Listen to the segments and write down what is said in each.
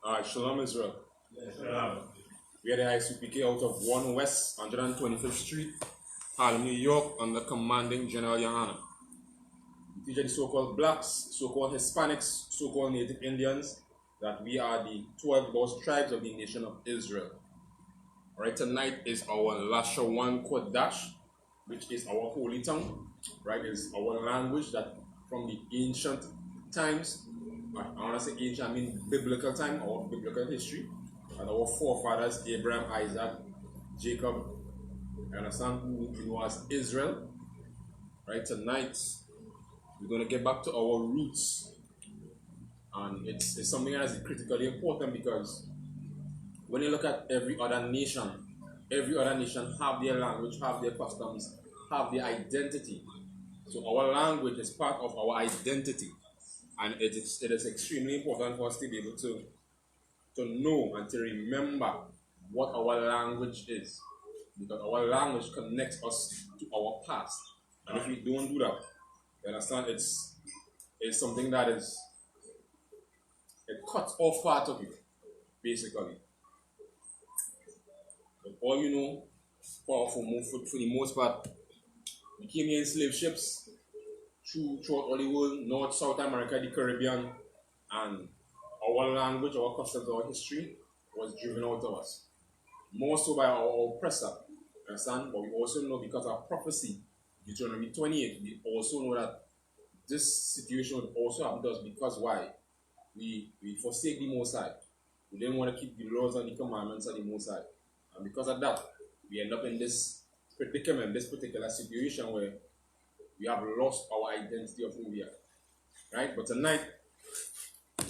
Shalom Israel. Shalom. We are the Isupk out of 1 West 125th Street, Harlem, New York, under commanding General Yohana. We feature the so-called blacks, so-called Hispanics, so-called Native Indians, that we are the 12 lost tribes of the nation of Israel. Alright, tonight is our Lashawan Qadash, which is our holy tongue. Right, it's our language that from the ancient times, I want to say ancient, I mean biblical time, or biblical history, and our forefathers, Abraham, Isaac, Jacob, you understand, who know as Israel. Right, tonight we're going to get back to our roots, and it's something that is critically important, because when you look at every other nation have their language, have their customs, have their identity. So our language is part of our identity, and it is extremely important for us to be able to know and to remember what our language is, because our language connects us to our past. And if we don't do that, you understand, it's something that it cuts off part of you, basically. But all you know, for the most part, we came here in slave ships throughout all the world, North, South America, the Caribbean, and our language, our customs, our history was driven out of us. More so by our oppressor, understand? But we also know, because of prophecy, Deuteronomy 28, we also know that this situation would also happen to us, because why? We forsake the Most High. We didn't want to keep the laws and the commandments of the Most High. And because of that, we end up in this predicament, this particular situation where we have lost our identity of who we are. Right? But tonight,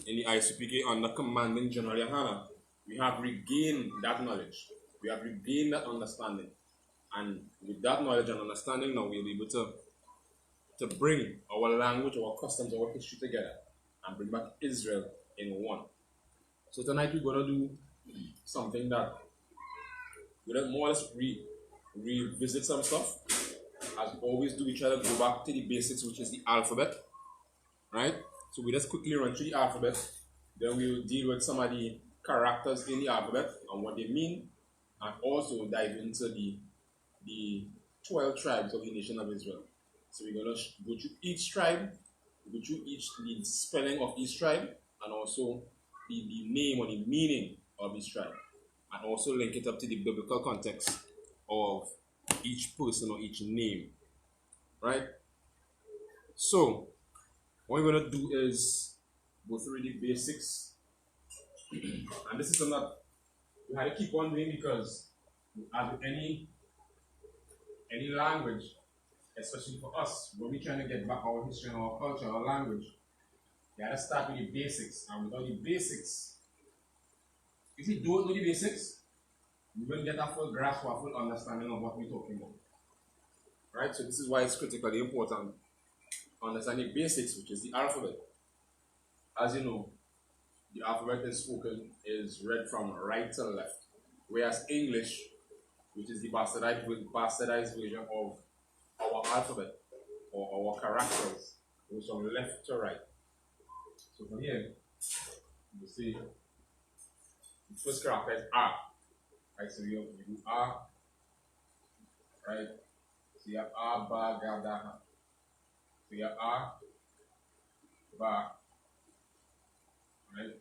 in the Isupk under commanding General Yohana, we have regained that knowledge. We have regained that understanding. And with that knowledge and understanding, now we'll be able to bring our language, our customs, our history together, and bring back Israel in one. So tonight we're going to do something that we're going to more or less revisit some stuff. As we always do, we try to go back to the basics, which is the alphabet. Right? So we just quickly run through the alphabet. Then we will deal with some of the characters in the alphabet and what they mean, and also dive into the 12 tribes of the nation of Israel. So we're going to go through each tribe, go through the spelling of each tribe, and also the name or the meaning of each tribe, and also link it up to the biblical context of each person or each name. Right? So what we're going to do is go through the basics. And this is something that we had to keep on doing, because as with any language, especially for us, when we're trying to get back our history and our culture, our language, we had to start with the basics. And without the basics, if you don't know the basics, you won't get a full grasp or a full understanding of what we're talking about. Right? So this is why it's critically important to understand the basics, which is the alphabet. As you know, the alphabet is read from right to left, whereas English, which is the bastardized version of our alphabet or our characters, goes from left to right. So from here, you see the first character is R. Right, so you do R, right? So you have R, Ba, Ga, Da, Ha. So you have R, Ba, right?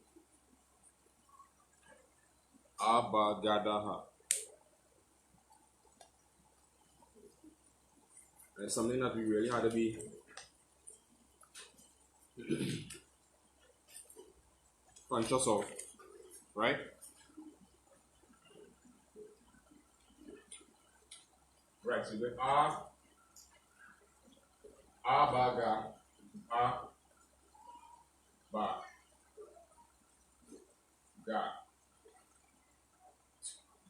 R, Ba, Ga, Da, Ha. It's something that we really had to be conscious of, right? Right, so you got R, Ba, Ga, R, Ba, Ga,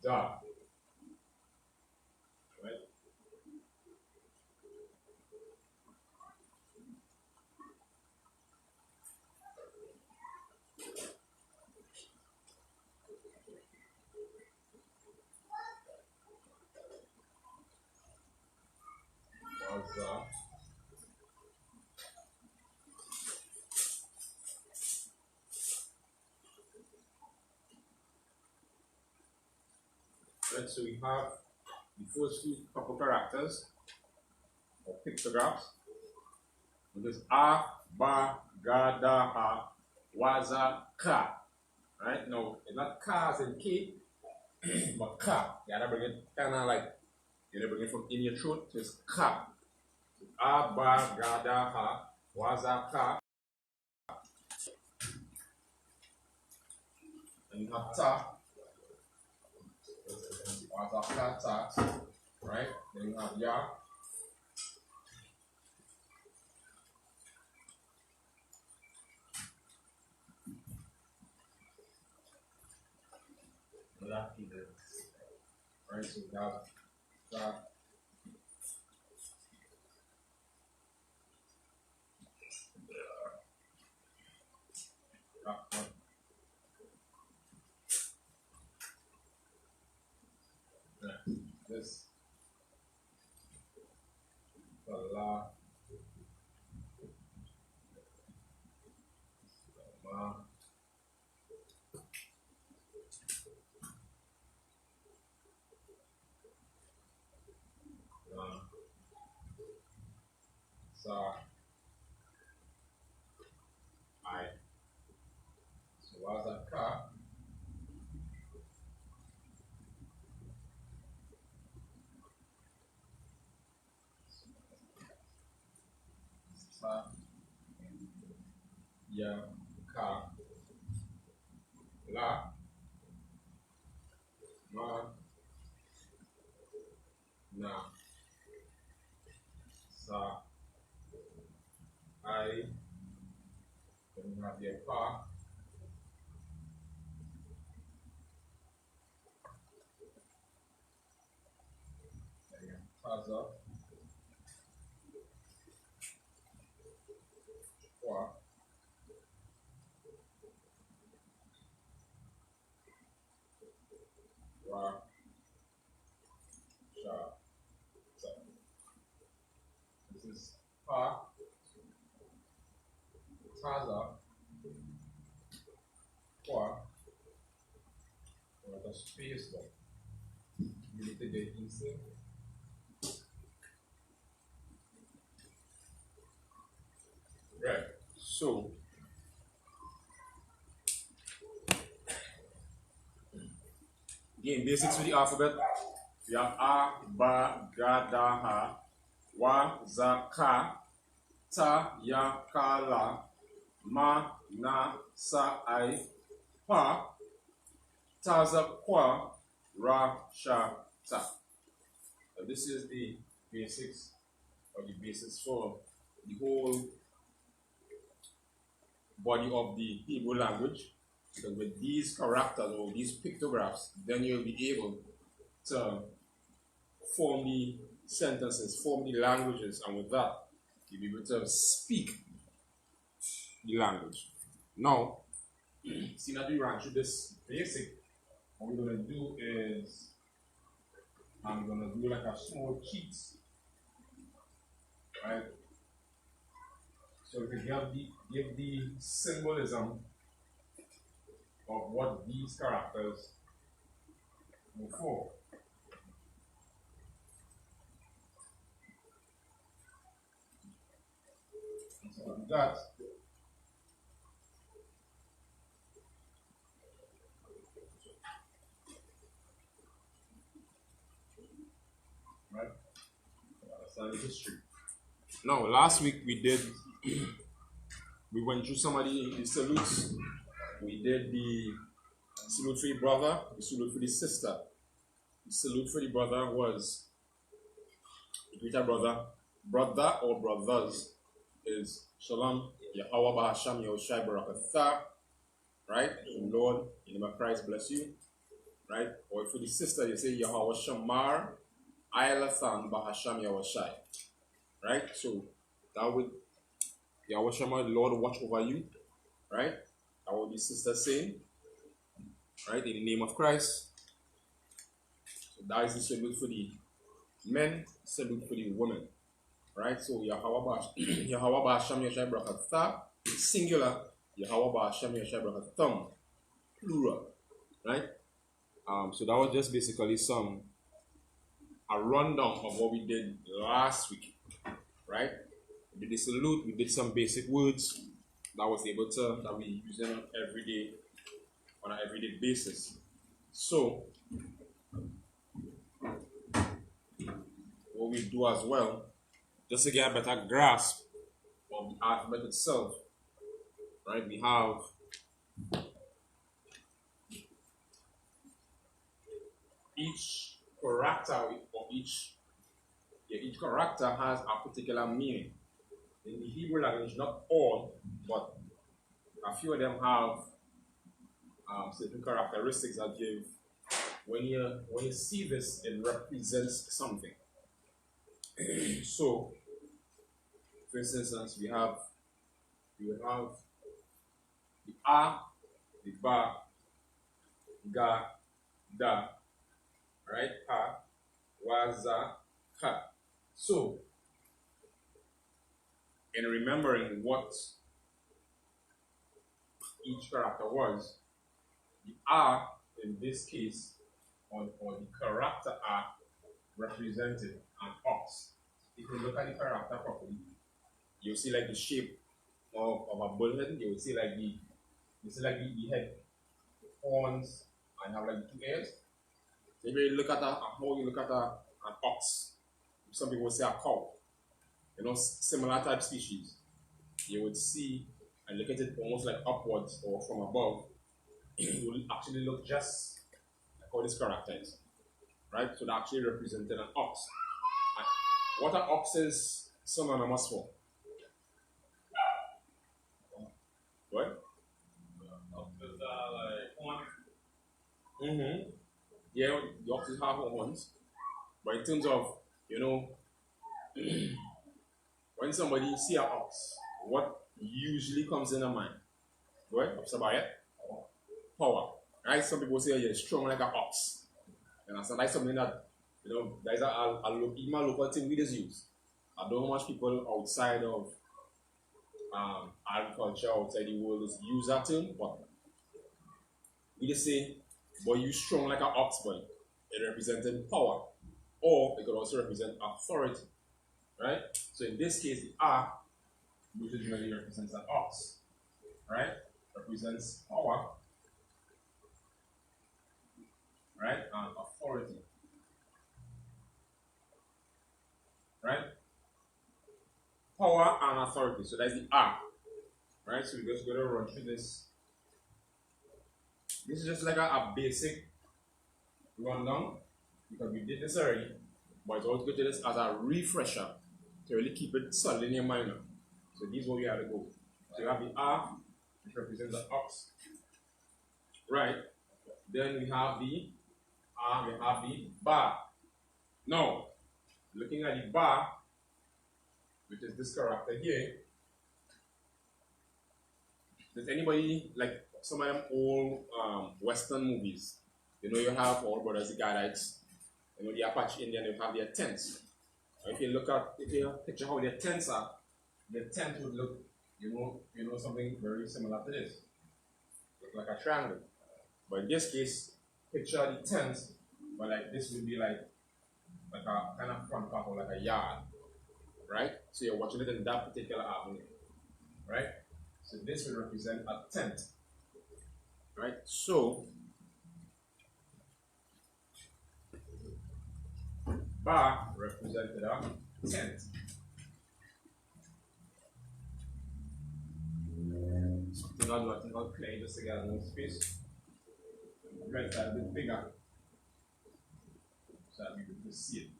Da. Right? Waza. Right, so we have the first two couple characters or pictographs. It is A, Ba, Ga, Da, Ha, Waza, Ka. Right? Now, it's not Ka as in K, but Ka. You gotta bring it kind of like, you gotta bring it from in your throat. So it's Ka. A, Ba, Ga, Da, Ha, Waza, Ka. And you have Ta. Waza, Ka, Ta. Right? Then you have Ya. Right? So you have Ta. This La, Ma, Na, Sa, I. So Waza, Ka. Sa, Ya, Ka, La, Ma, Na, Sa, I. Then you have your Pa. Then you have Taza, Kwa, Ra, Sha, Sa. This is Pa, Taza, Kwa. Or the space there. You need to get easy. Right. So again, basics with the alphabet. You have A, Ba, Ga, Da, Ha, Wa, Za, Ka, Ta, Ya, Ka, La, Ma, Na, Sa, I, Pa, Taza, Kwa, Ra, Sha, Ta. So this is the basics or the basis for the whole body of the Hebrew language. So with these characters or these pictographs, then you'll be able to form the sentences, form the languages, and with that, you'll be able to speak the language. Now, see that we ran through this basic, what we're going to do is, I'm going to do like a small cheat, right? So we can give the symbolism of what these characters are for. So that right? That's the history. Now, last week we went through some of the salutes. We did the salute for the brother, the salute for the sister. The salute for the brother was, the greater brother or brothers is Shalom, Yahweh Bahasham Yahushai Barakatha, right? Lord, in the name of Christ, bless you, right? Or for the sister, you say Yahweh Shamar, Aylathan Bahasham Yahushai, right? So that would, Yahweh Shamar, the Lord watch over you, right? That would be sister saying, right? In the name of Christ. So that is the salute for the men, salute for the women, right? So Yahweh Bahasham Yahushai Barakatha, singular, Yahweh Bahasham Yahushai Barakatham, plural, right? So that was just basically a rundown of what we did last week, right? We did the salute, we did some basic words that we use on an everyday basis. So what we do as well, just to get a better grasp of the alphabet itself, right? We have each character or each character has a particular meaning. In the Hebrew language, not all, but a few of them have certain characteristics that give when you see this, it represents something. So, for instance, we have the a, the ba, ga, da, right? Ha, wa, za, ka. So, in remembering what each character was, the a in this case, or the character a, represented an ox. If you look at the character properly, you'll see like the shape of a bullhead. You will see like the head, the horns, and have like the two ears. So if you look at how you look at an ox, some people would say a cow, similar type species, you would see and look at it almost like upwards or from above. It will actually look just like how this character is, right? So that actually represented an ox. And what are oxes synonymous for? What? Oxes are like horns. Mm-hmm. Yeah, the oxes have horns. But in terms of, when somebody see an ox, what usually comes in their mind? What? Observe power. Right? Some people say you're strong like an ox. And that's something that, that is even a local thing we just use. I don't know how much people outside of agriculture, outside the world use that term, but we just say, boy, you strong like an ox, boy. It represented power. Or it could also represent authority. Right? So in this case, the A, which usually represents an ox, right? Represents power, right? And authority. Right? Power and authority. So that's the A. Right? So we're just going to run through this. This is just like a basic rundown because we did this already, but it's always good to do this as a refresher to really keep it solid in your mind. So this is what we have to go. So you have the A, which represents the ox. Right? Then we have the A, we have the ba. Now, looking at the ba, which is this character here, does anybody like some of them old Western movies? You have all brothers, the Qadash, the Apache Indian, they have their tents. If you picture how their tents are, their tent would look, something very similar to this. Look like a triangle. But in this case, picture the tent, but like this would be like a kind of front part or like a yard. Right? So you're watching it in that particular avenue. Right? So this will represent a tent. Right? So ba represented a tent. I think I'll play just to get a more space. Red side a bit bigger. So that we can see it.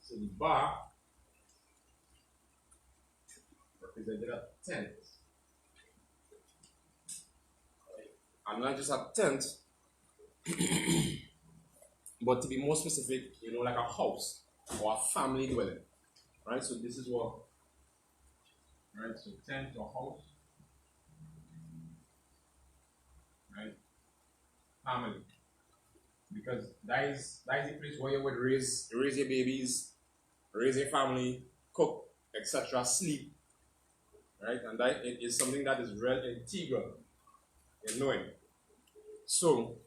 So the bar represented a tent. And not just a tent, but to be more specific, like a house or a family dwelling. Right? So this is what, right? So tent or house, right? Family. Because that is the place where you would raise your babies, raise a family, cook, etc., sleep, right? And that it is something that is real integral in knowing. So,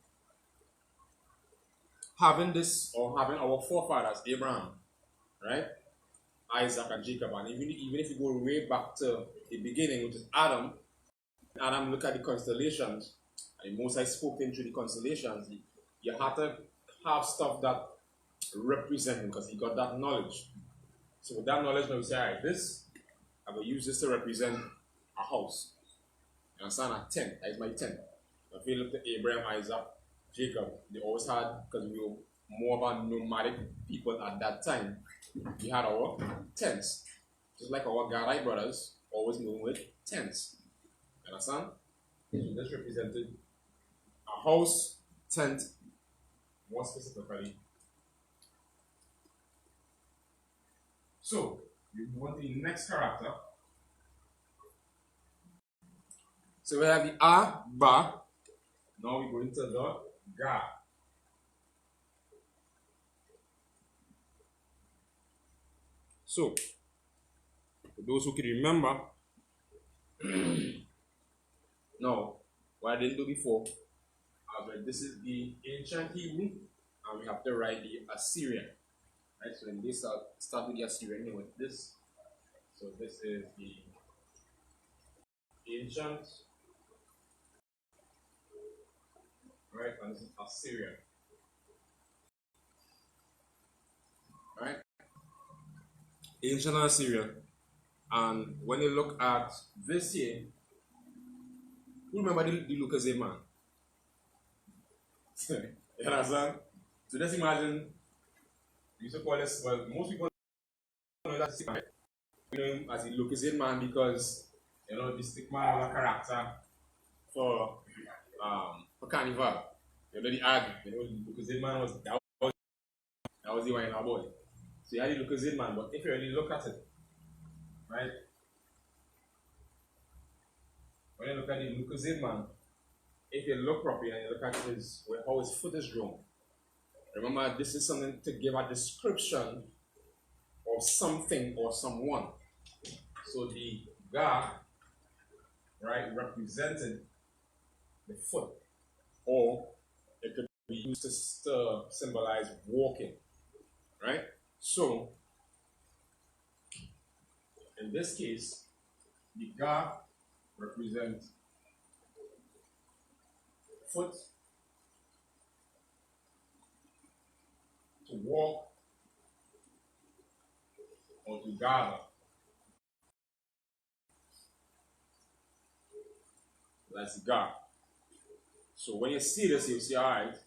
having this or having our forefathers, Abraham, right? Isaac and Jacob, and even if you go way back to the beginning, which is Adam, Adam look at the constellations, and the Most High spoke into the constellations. You have to have stuff that represent him because he got that knowledge. So with that knowledge, now we say, all right, this I'm gonna use this to represent a house. You understand? A tent. That is my tent. If you look at Abraham, Isaac, Jacob, they always had, because we were more about nomadic people at that time, we had our tents. Just like our Gadite brothers always moving with tents. You understand? So this represented a house, tent, more specifically. So, we move on to the next character. So we have the A, Ba. Now we go into the Ga. So, for those who can remember, now, what I didn't do before, this is the ancient Hebrew, and we have to write the Assyrian. Right, so then this start with the Assyrian with this. So this is the ancient, right, and this is Assyrian. Right? Ancient and Assyrian. And when you look at this here, who remember the Lucasade man? You understand? So just imagine, you used to call this, well, most people know that stick man. You know him as the Lucasade man because, you know, the stick man was a character for Carnival. You know, the ag, you know, the Lucasade man was the wine boy. So you had the Lucasade man, but if you really look at it, right? When you look at the Lucasade man, if you look properly and you look at how his foot is drawn, remember this is something to give a description of something or someone. So the Ga, right, represented the foot, or it could be used to symbolize walking, right? So in this case, the Ga represents foot, to walk, or to gather. That's God. So when you see this, you see, all right,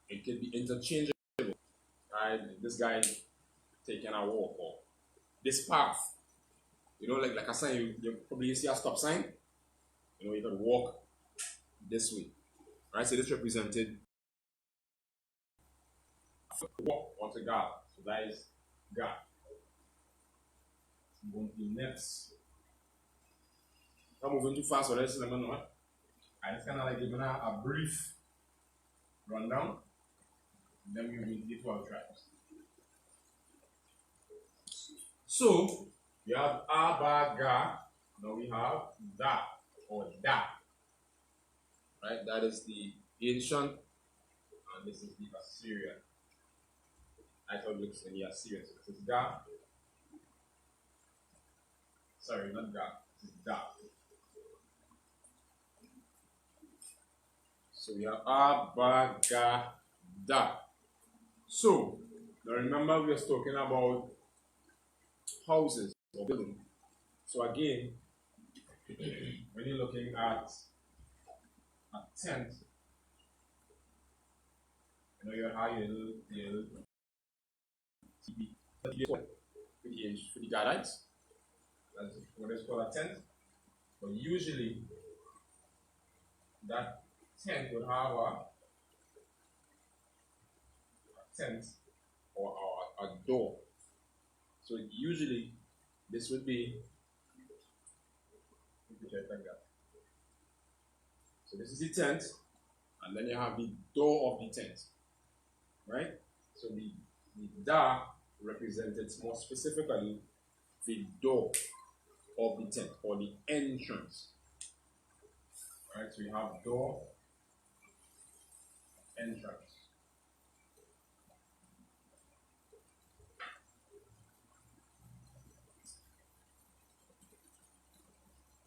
it can be interchangeable. Right? This guy taking a walk, or this path. You know, like I said, you probably see a stop sign. You know, you can walk this way. Right? So this represented walk onto God. So that is God. Going to the next. I'm moving too fast, so let's let me know. I just kind of like giving a brief rundown. Then we will get to our tribes. So we have Abaga. Now we have Da or Da. Right? That is the ancient, and this is the Assyrian. I thought it looks in the Assyrian. So this is Da. Sorry, not Da. This is Da. So we have Abaga Da. So now remember we are talking about houses or buildings. So again, when you're looking at a tent, you know you have your for the Gadites. That's what is called a tent. But usually that tent would have a tent or a door. So usually this would be like that. So this is the tent, and then you have the door of the tent, right? So the Da represented more specifically the door of the tent or the entrance. Right, so we have door, entrance.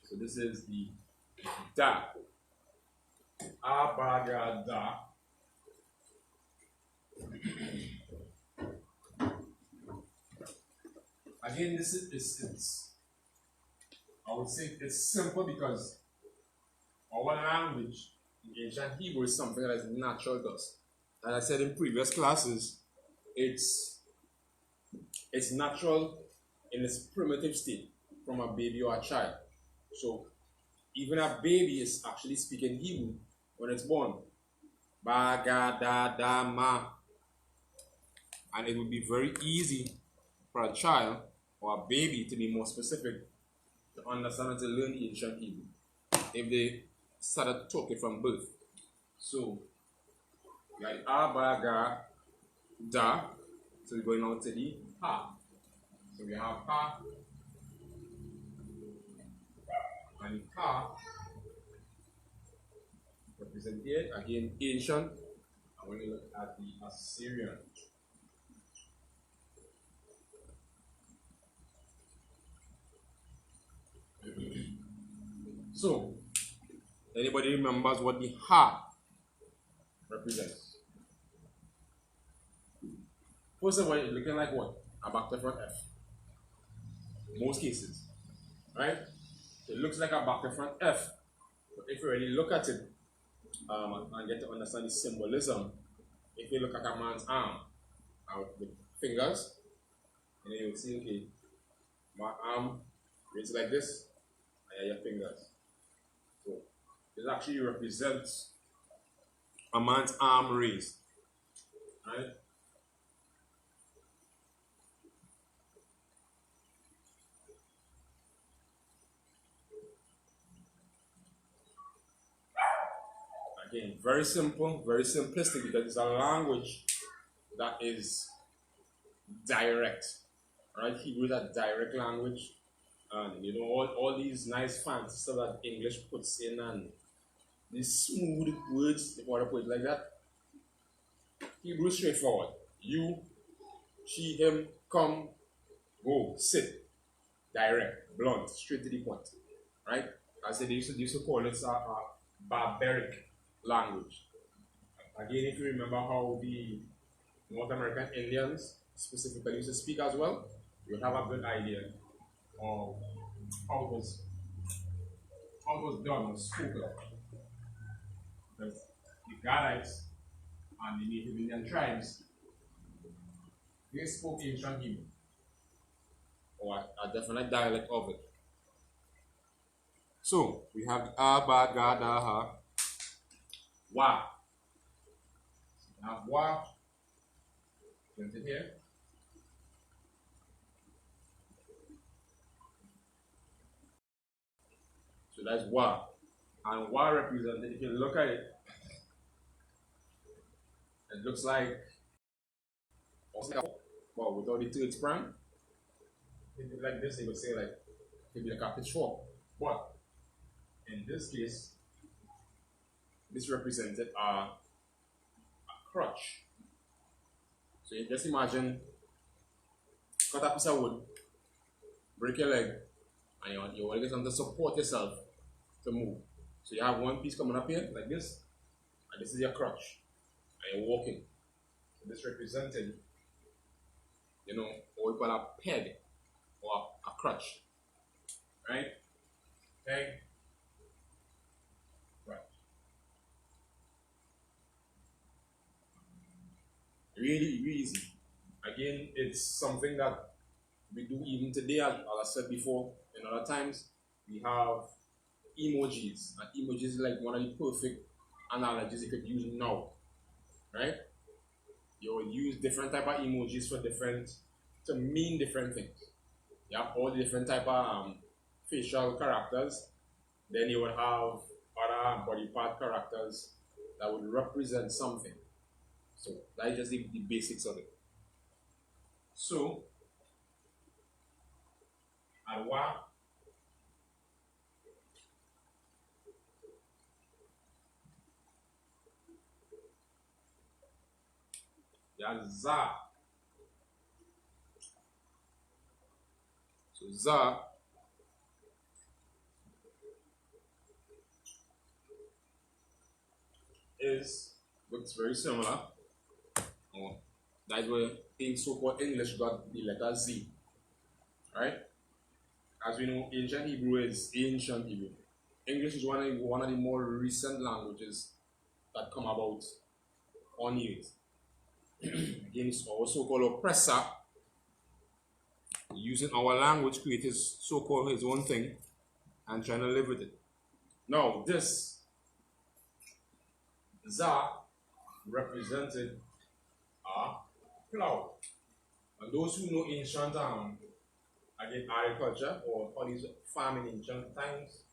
So this is the da. Abagada. Again, this is I would say it's simple because our language in ancient Hebrew is something that is natural to us. As I said in previous classes, it's natural in its primitive state from a baby or a child. So even a baby is actually speaking Hebrew when it's born. Ba ga da da ma. And it would be very easy for a child or a baby to be more specific to understand and to learn ancient Hebrew if they started talking from birth. So we got a ba ga da. So we're going on to the ha. So we have ha and ha represented again ancient. And when you look at the Assyrian, so anybody remembers what the ha represents? First of all, it's looking like what? A back to front F. Most cases, right? It looks like a back to front F. But if you really look at it and get to understand the symbolism, if you look at a man's arm with fingers, and then you'll see, okay, my arm reads like this, and your fingers. So this actually represents a man's arm raised, right? Again, very simple, very simplistic because it's a language that is direct, right? Hebrew is a direct language, and you know all these nice fancy stuff that English puts in and these smooth words, if you want to put it like that. Hebrew is straightforward. You, she, him, come, go, sit, direct, blunt, straight to the point, right? As they used to call it a barbaric language. Again, if you remember how the North American Indians specifically used to speak as well, you'll have a good idea of how it was done or spoken. Because the Qadash and the Native Indian tribes, they spoke ancient Hebrew, or a definite dialect of it. So we have Abagadaha Wa. We have Wa printed here. So that's Wa. And Wa represented, if you look at it, it looks like, well, without the third sprang, like this, they would say like, maybe like a pitchfork. But in this case, this represented a crutch. So you just imagine, cut a piece of wood, break your leg, and you want to get something to support yourself to move. So you have one piece coming up here, like this, and this is your crutch, and you're walking. So this represented, you know, what we call a peg, or a crutch, right? Peg, crutch. Really, really easy. Again, it's something that we do even today, as I said before, in other times, we have emojis. And emojis is like one of the perfect analogies you could use now, right? You will use different type of emojis for to mean different things. You have all the different type of facial characters. Then you would have other body part characters that would represent something. So that is just the basics of it. So, Awa, there's Za. So, Za is looks very similar. Oh, that's where in so-called English got the letter Z, right? As we know, ancient Hebrew is ancient Hebrew. English is one of the more recent languages that come about on earth. Against our so-called oppressor, using our language, create his so-called his own thing and trying to live with it. Now, this Za represented a plow. And those who know ancient again agriculture or all these farming in ancient times,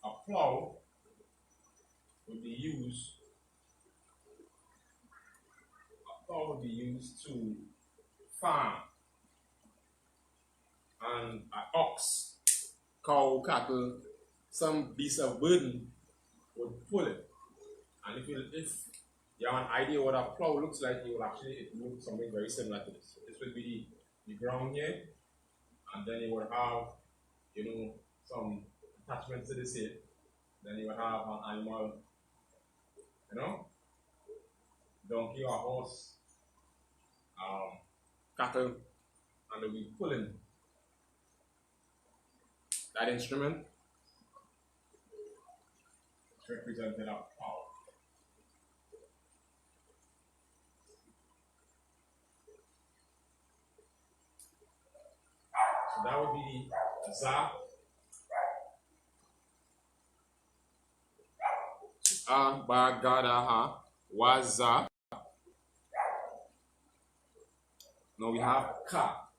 a plow would be used. A plow would be used to farm, and an ox, cow, cattle, some beast of burden would pull it. And if you have an idea what a plow looks like, you will actually look something very similar to this. So this would be the ground here, and then you would have, some attachments to this here. Then you would have an animal, donkey or horse, cattle, and they'll be pulling that instrument. It's represented a plow. So that would be Za. Bagadaha Waza. Now we have Ka.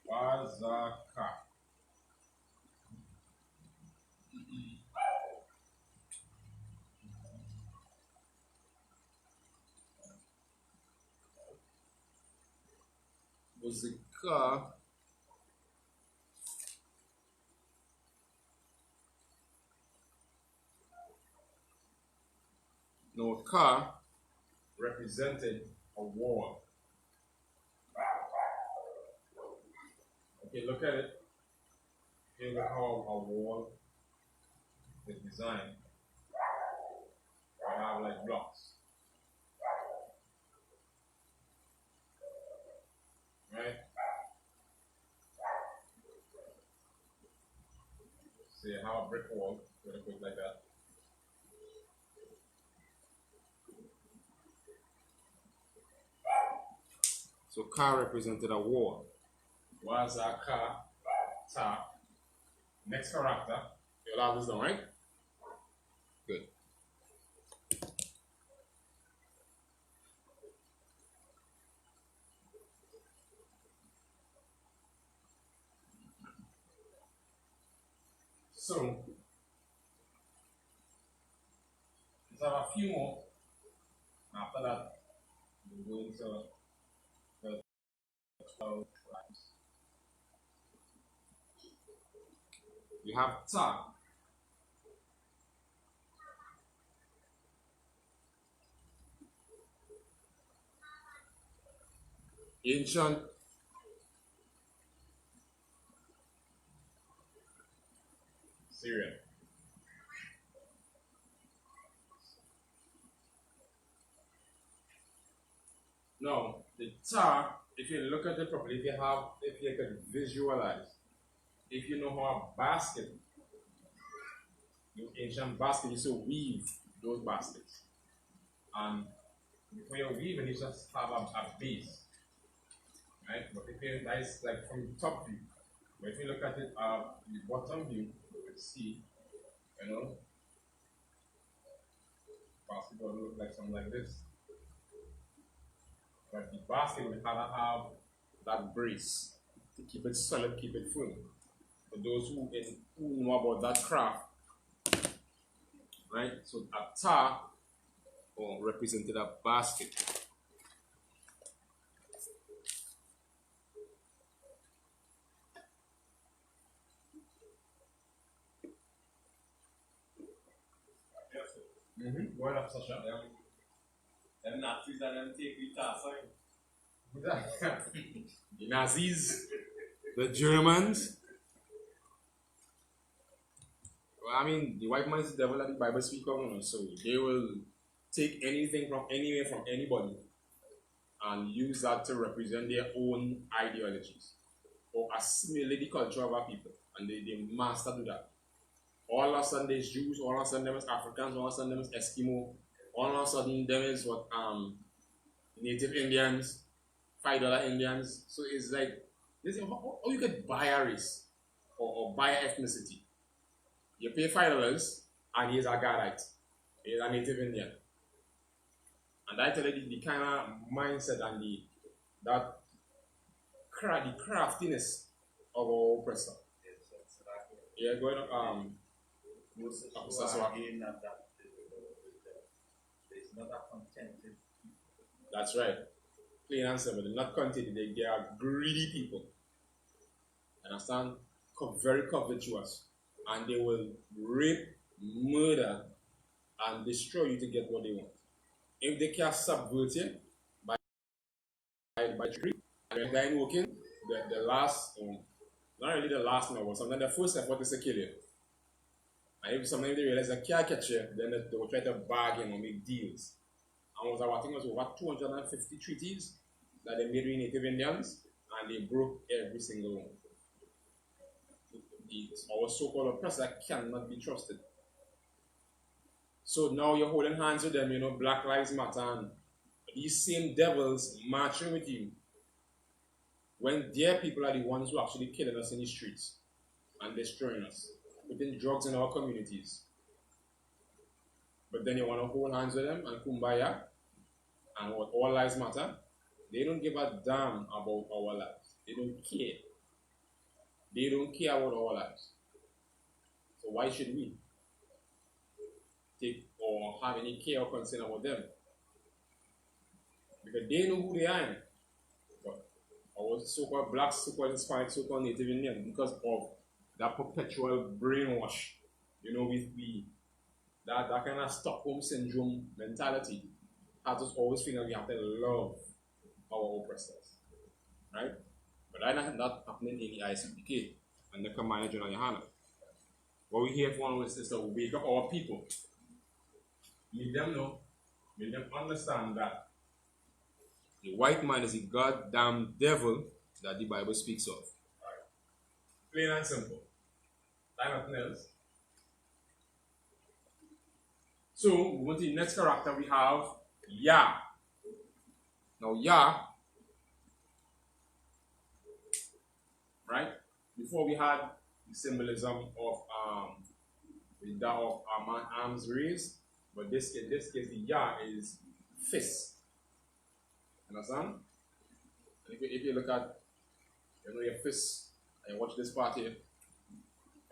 Wazaka. Was the Ka. No, Ka represented a wall. Okay, look at it. Okay, look how a wall is designed. I have like blocks. Right? So you have a brick wall, gonna put like that. So Ka represented a wall. Waza Ka Ta. Next character. You'll have this down, right? Good. So let's have a few more. After that, we'll go into the 12 tribes. We have Ta. Ancient Syrian. Now, the Ta, if you look at it properly, if you can visualize, if you know how a basket, the ancient basket, you so weave those baskets. And before you're weaving, you just have a base. Right? But if you that is like from the top view. But if you look at it the bottom view, you will see, basket will look like something like this. But the basket will kind of have that brace. to keep it solid, keep it firm. For those who know about that craft, right? So a tar represented a basket. What up, Sasha? Them Nazis and them take the task, The Nazis, the Germans. Well, I mean, the white man is the devil that the Bible speaks of, so they will take anything from anywhere from anybody and use that to represent their own ideologies or assimilate the culture of our people, and they master do that. All of a sudden there's Jews, all of a sudden there is Africans, all of a sudden there is Eskimo, all of a sudden there is what Native Indians, $5 Indians. So it's like this: how you could buy a race or buy an ethnicity. You pay $5 and he's a Gadite, he's a Native Indian. And I tell you the kind of mindset and the craftiness of our oppressor. Yeah, going on. Most of who are again that there's not a contented people. That's right. Plain and simple. They're not contented. They are greedy people. Understand? Very covetous. And they will rape, murder, and destroy you to get what they want. If they can subvert you by trickery, and when they're working, the last, not really the last number, sometimes the first effort is to kill you. And if sometimes they realize they can't catch you, then they will try to bargain or make deals. And I think it was over 250 treaties that they made with Native Indians, and they broke every single one. Our so-called oppressor cannot be trusted. So now you're holding hands with them, Black Lives Matter, and these same devils marching with you when their people are the ones who are actually killing us in the streets and destroying us, putting drugs in our communities. But then you want to hold hands with them and kumbaya and what all lives matter. They don't give a damn about our lives. They don't care. They don't care about our lives. So why should we take or have any care or concern about them? Because they know who they are. But our so-called blacks, so-called Hispanic, so-called Native Indian, because of that perpetual brainwash, that kind of Stockholm syndrome mentality has us always feeling we have to love our oppressors, right? But that's not happening in the Isupk and the Commander General Yohana. What we here for is to wake up our people, make them know, make them understand that the white man is the goddamn devil that the Bible speaks of. Right. Plain and simple. Nothing else. So, moving to the next character, we have Yah. Now, Yah, right? Before we had the symbolism of that of arms raised, but this case, the Yah is fist. Understand? And if you look at your fist and watch this part here,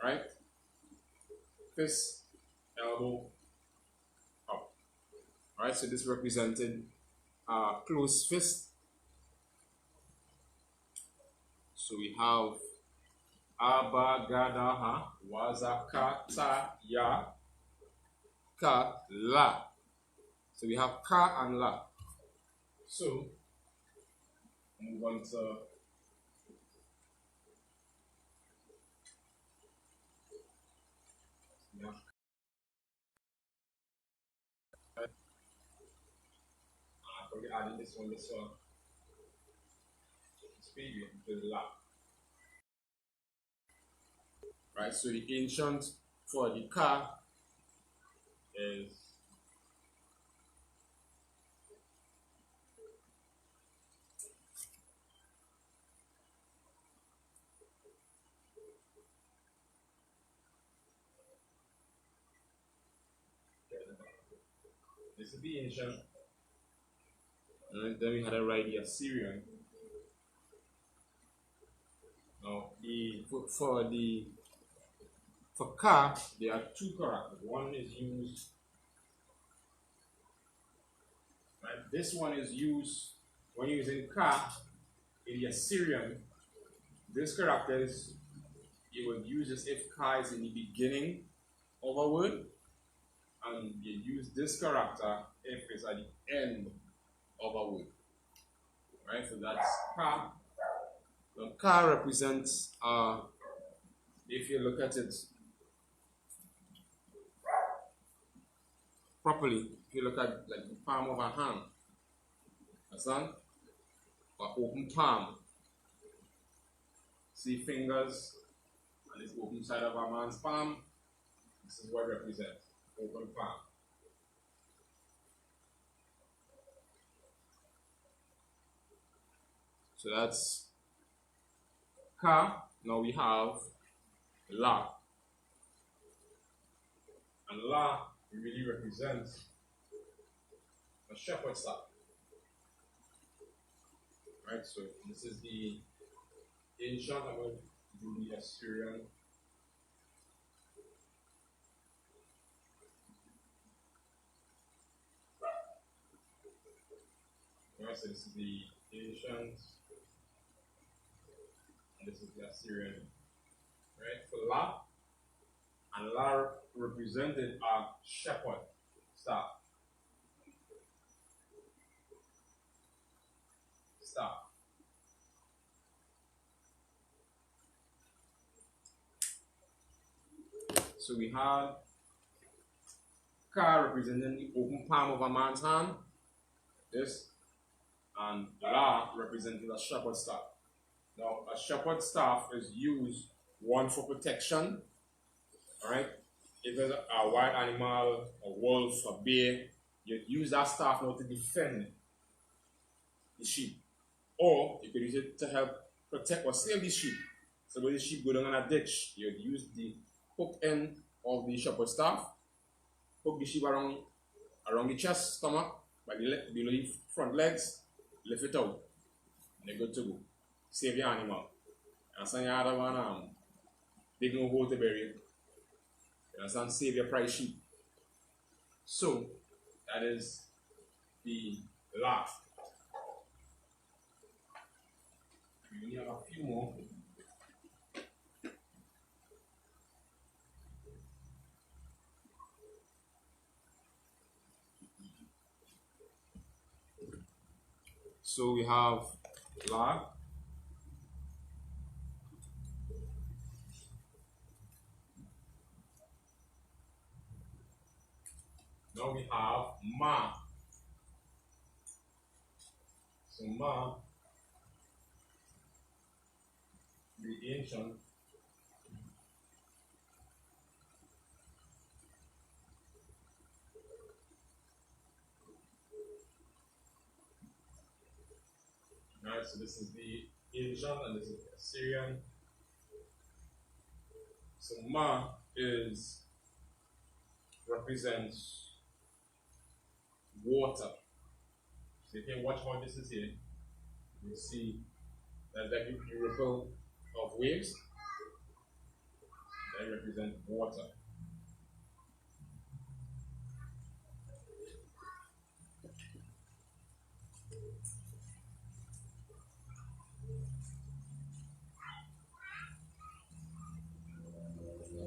right? Fist, elbow, up. Alright, so this represented closed fist. So we have Abagadaha Wazakata Ya Ka La. So we have Ka and La. So move on to probably adding this one. Speed with La. Right, so the ancient for the car is this is the ancient, and then we had a right the Assyrian. Now, for car, there are two characters. One is used, right? This one is used when you're using car in the Assyrian. This character is, you would use this if car is in the beginning of a word, and you use this character if it's at the end of a word. Right? So that's car. Now, car represents, if you look at it properly, if you look at like the palm of a hand, understand? Or open palm. See fingers and this open side of a man's palm. This is what it represents. Open palm. So that's ka. Now we have la. And la really represents a shepherd staff. Right, so this is the ancient, I'm going to do the Assyrian. Right, so this is the ancient, and this is the Assyrian. Right, for la, and la represented a shepherd staff. So we have ka representing the open palm of a man's hand, this, and la representing a shepherd staff. Now, a shepherd staff is used one for protection, all right? If it's a wild animal, a wolf, a bear, you use that staff now to defend the sheep. Or you could use it to help protect or save the sheep. So when the sheep go down in a ditch, you'd use the hook end of the shepherd staff, hook the sheep around the chest, stomach, by below the front legs, lift it out, and they're good to go. Save your animal. And some other one, dig no hole to bury it. You understand? Save your prize sheep. So that is the last. We only have a few more. So we have la. Now we have ma. So ma, the ancient, right, so this is the ancient and this is the Assyrian. So ma represents water. So if you watch how this is here, you see that the ripple of waves that represent water.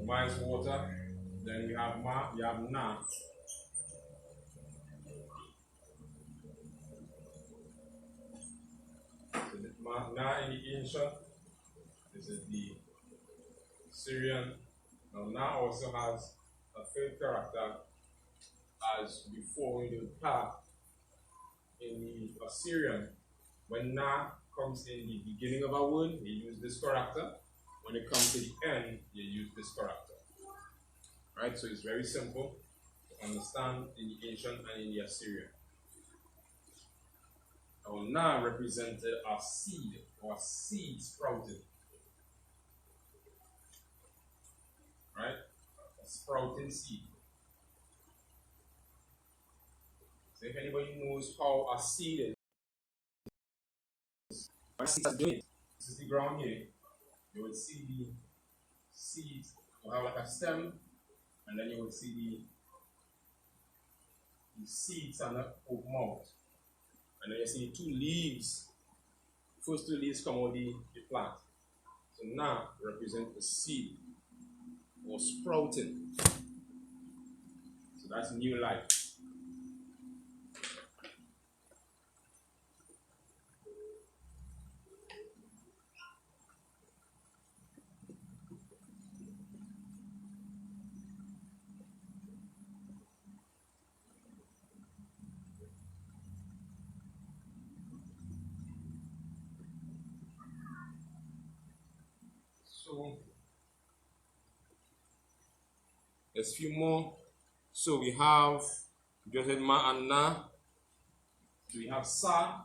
Ma is water. Then we have ma, we have na. So the na in the ancient, this is the Syrian. Now na also has a third character as before in the ka in the Assyrian. When na comes in the beginning of a word, you use this character. When it comes to the end, you use this character. Right? So it's very simple to understand in the ancient and in the Assyrian. Now, na represented a seed or a seed sprouted. Right? A sprouting seed. So if anybody knows how a seed is, what seeds are doing? This is the ground here. you will see the seeds. You have like a stem, and then you will see the seeds and the open out. And then you see two leaves. First two leaves come out the plant. So now represent the seed or sprouting. So that's new life. So there's a few more. So we have just ma and na. So we have sa.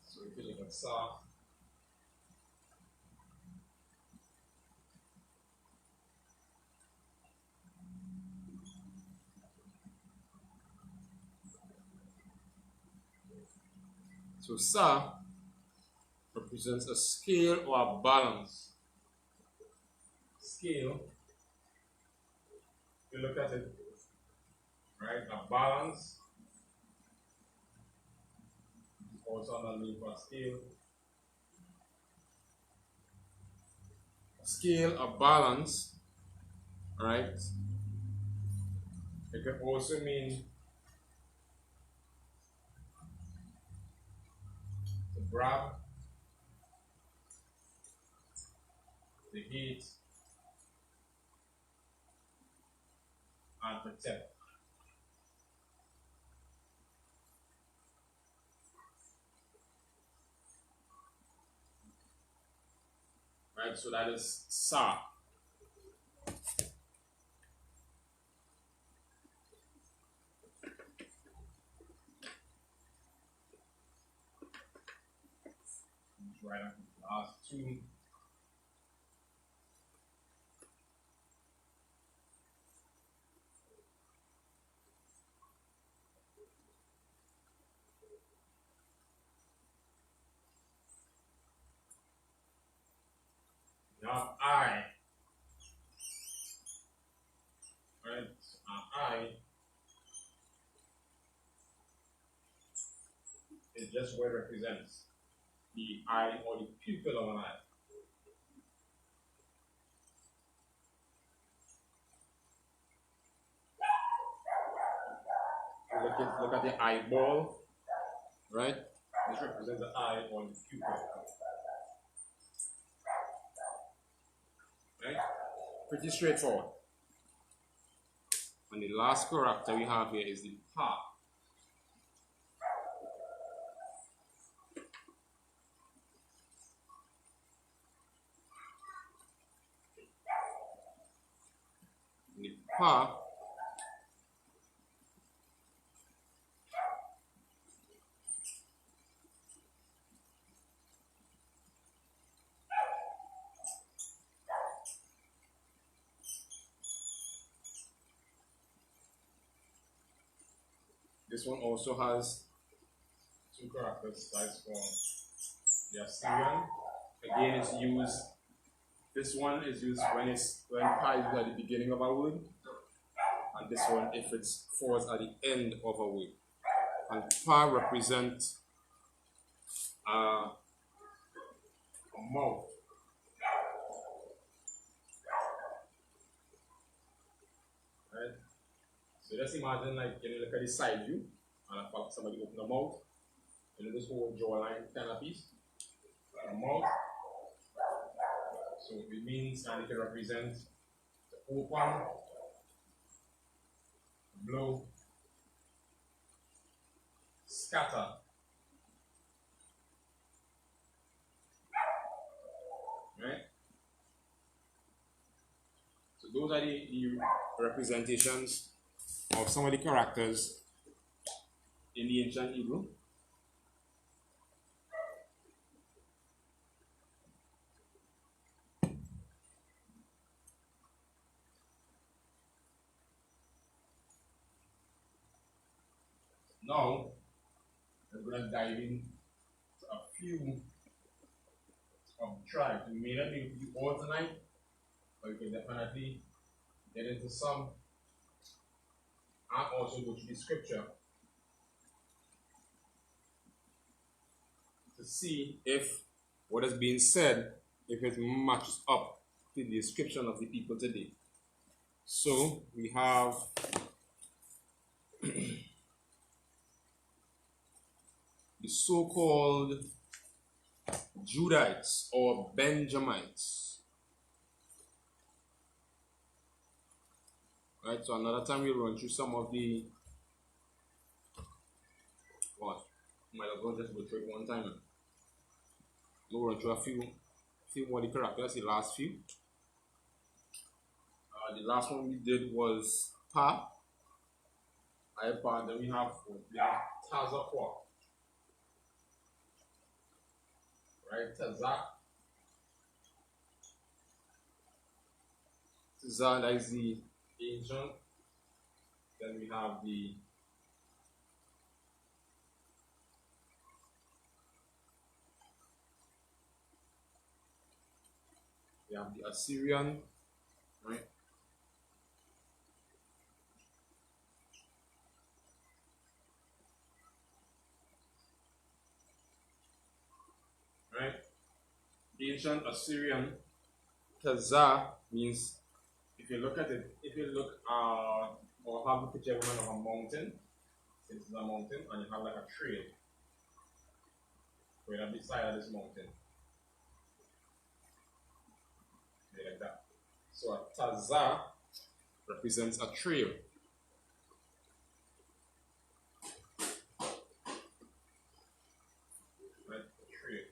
So if you look at sa. So sa represents a scale or a balance. Scale, you look at it, right? A balance is also underneath a scale. A scale, a balance, right? It can also mean to grab, the heat, and protect. Right, so that is sa. Right after the last two. Now I, right? I is just what represents the eye or the pupil of an eye. Look at the eyeball, right? This represents the eye or the pupil. Right? Pretty straightforward. And the last character we have here is the pa. And the pa this one also has two characters size for the Assyrian. Again, it's used. This one is used when pa is at the beginning of a word, and this one if it falls at the end of a word. And pa represents a mouth. Right? So just imagine like you look at the side view and somebody open the mouth. You know this whole jawline kind of piece. A mouth. So it means and it can represent the open, blow, scatter. Right? So those are the representations of some of the characters in the ancient Hebrew. Now, we're we're going to dive into a few of the tribes. We may not be able to do all tonight, but we can definitely get into some and also go to the scripture to see if what is being said, if it matches up to the description of the people today. So we have the so-called Judites or Benjamites. Right, so another time we'll run through some of the might as well just go through it one time. We'll run through a few more of the characters, the last few. The last one we did was Pa. Then we have Tazakwa. Right, Tazak. Tazak, that is the ancient. Then we have the Assyrian, right? Right? Ancient Assyrian. Tazah means, if you look at it, or have a picture of a mountain, this is a mountain, and you have like a trail right up the side of this mountain. Like that. So a Tazah represents a trail. Right? A trail.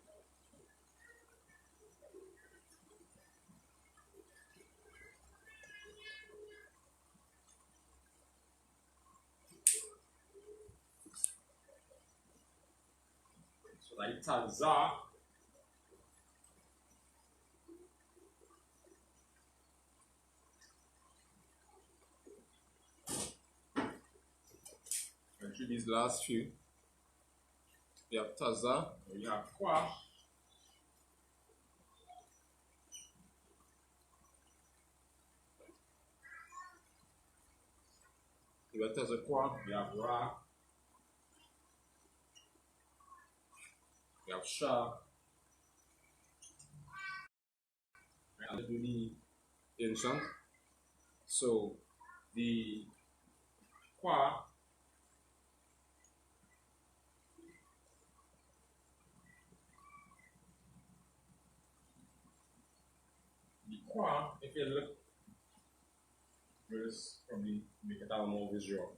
So like Tazah through these last few. We have Tazah, we have Kwa. We have Tazah Kwa, we have Ra, we have Shah, and the ancient. So the Kwa if you look, just probably make it out more visual.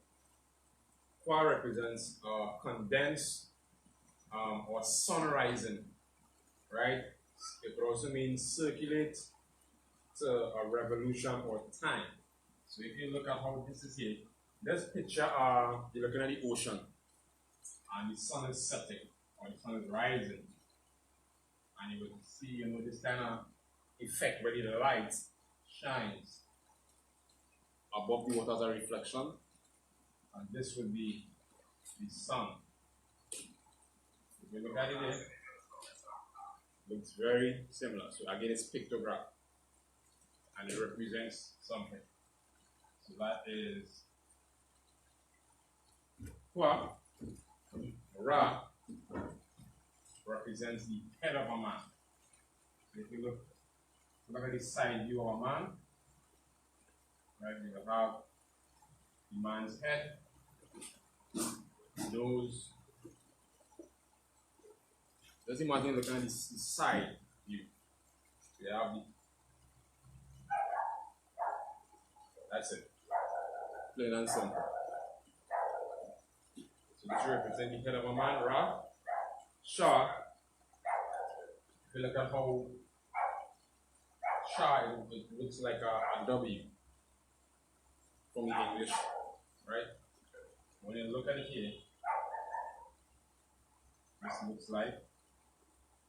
Kwa represents condensed or sun rising, right? It could also mean circulate to a revolution or time. So if you look at how this is here, this picture, you're looking at the ocean, and the sun is setting, or the sun is rising, and you will see, this kind of effect where the light shines above the water as a reflection, and this would be the sun. If you look at it there, it looks very similar. So again, it's pictograph, and it represents something. So that is Kwa. Ra represents the head of a man. So if you look at the side view of a man, right, you will have the man's head, nose. Just imagine looking at the side view. You have that's it. Plain and simple. So this represents the head of a man, Ra. Shah. If you look at how Shah, it looks like a W from the English, right? When you look at it here, this looks like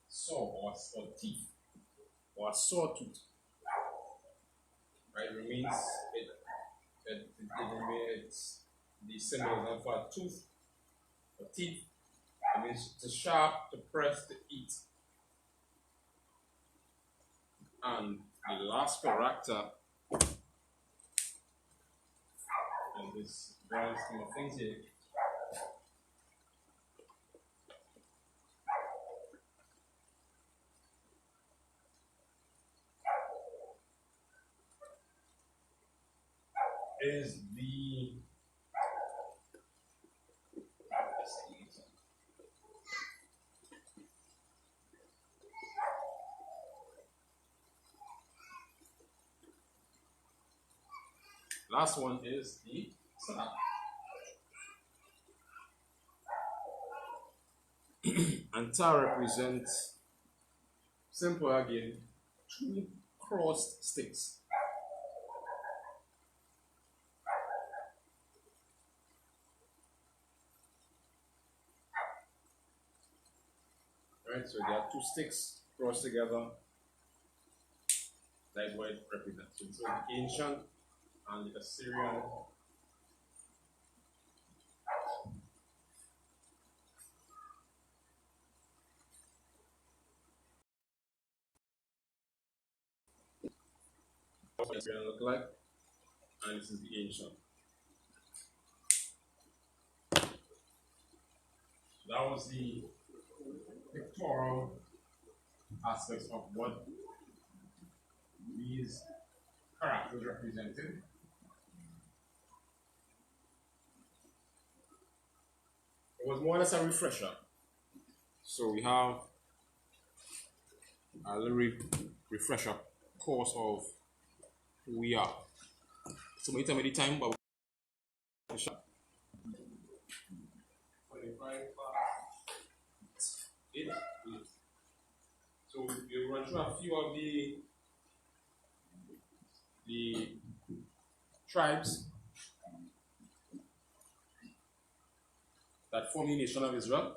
saw or teeth or a sawtooth, right? It means it's the symbol for a tooth or teeth It means to sharp, to press, to eat. And the last character in this grand scheme of things here is the last one is the sa. And ta represents, simple again, two crossed sticks. Right, so there are two sticks crossed together. That's what it represents. So the ancient and the Assyrian look like, and this is the ancient. That was the pictorial aspects of what these characters represented. It was more or less a refresher. So we have a little refresher course of who we are. So we tell me the time, but so we'll run through a few of the tribes that form the nation of Israel.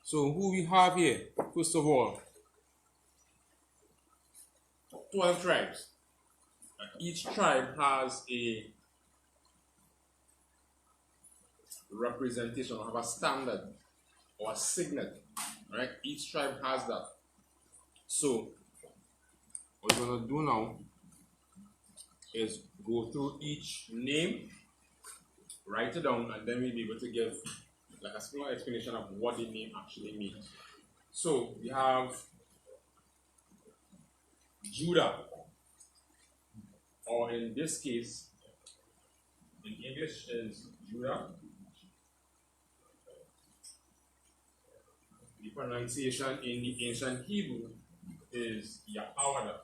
So who we have here, first of all, 12 tribes. Each tribe has a representation, or have a standard or a signet, right? Each tribe has that. So what we're gonna do now is go through each name, write it down, and then we'll be able to give like a small explanation of what the name actually means. So we have Judah, or in this case, in English is Judah. The pronunciation in the ancient Hebrew is Yahawada.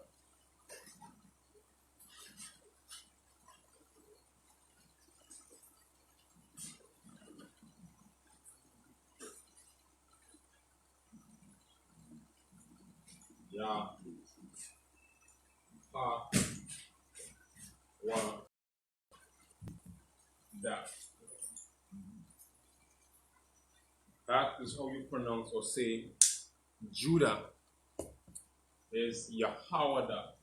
That is how you pronounce or say Judah is Yahawada.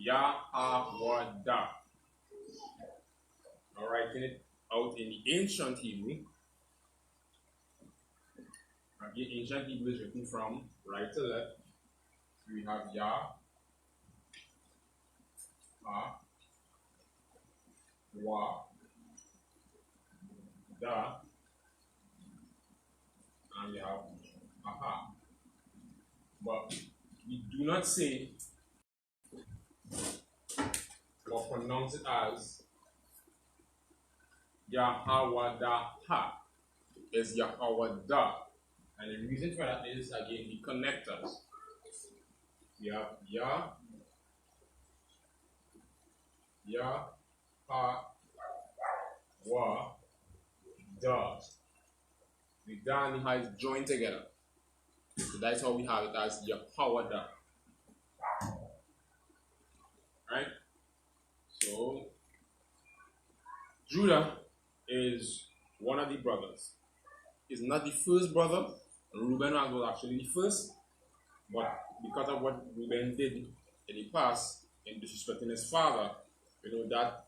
Yahawada. Now writing it out in the ancient Hebrew. Again, ancient Hebrew is written from right to left. So we have Yah, Ha, Wa, Da, and we have Aha. But we do not say or pronounce it as Yahawada. It's Yahawada. And the reason for that is, again, the connectors. We have Yah, Ha, Wa, Da. The Da and the Ha is joined together. So that's how we have it as Yahawada. Right? So Judah is one of the brothers. He's not the first brother. Reuben was actually the first, but because of what Reuben did in the past in disrespecting his father, that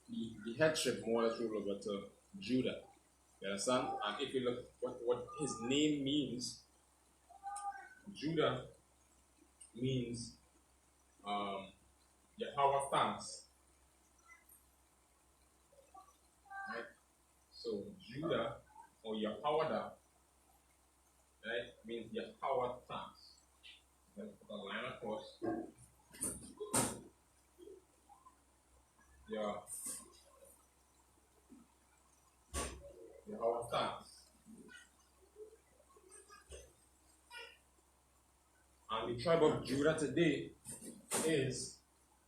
the headship more or less rolled over to Judah. You understand? And if you look what his name means, Judah means Yahweh thanks. Right? So Judah or Yahweh, right, means Yahweh thanks. Let's put a line across. Yahweh thanks. And the tribe of Judah today is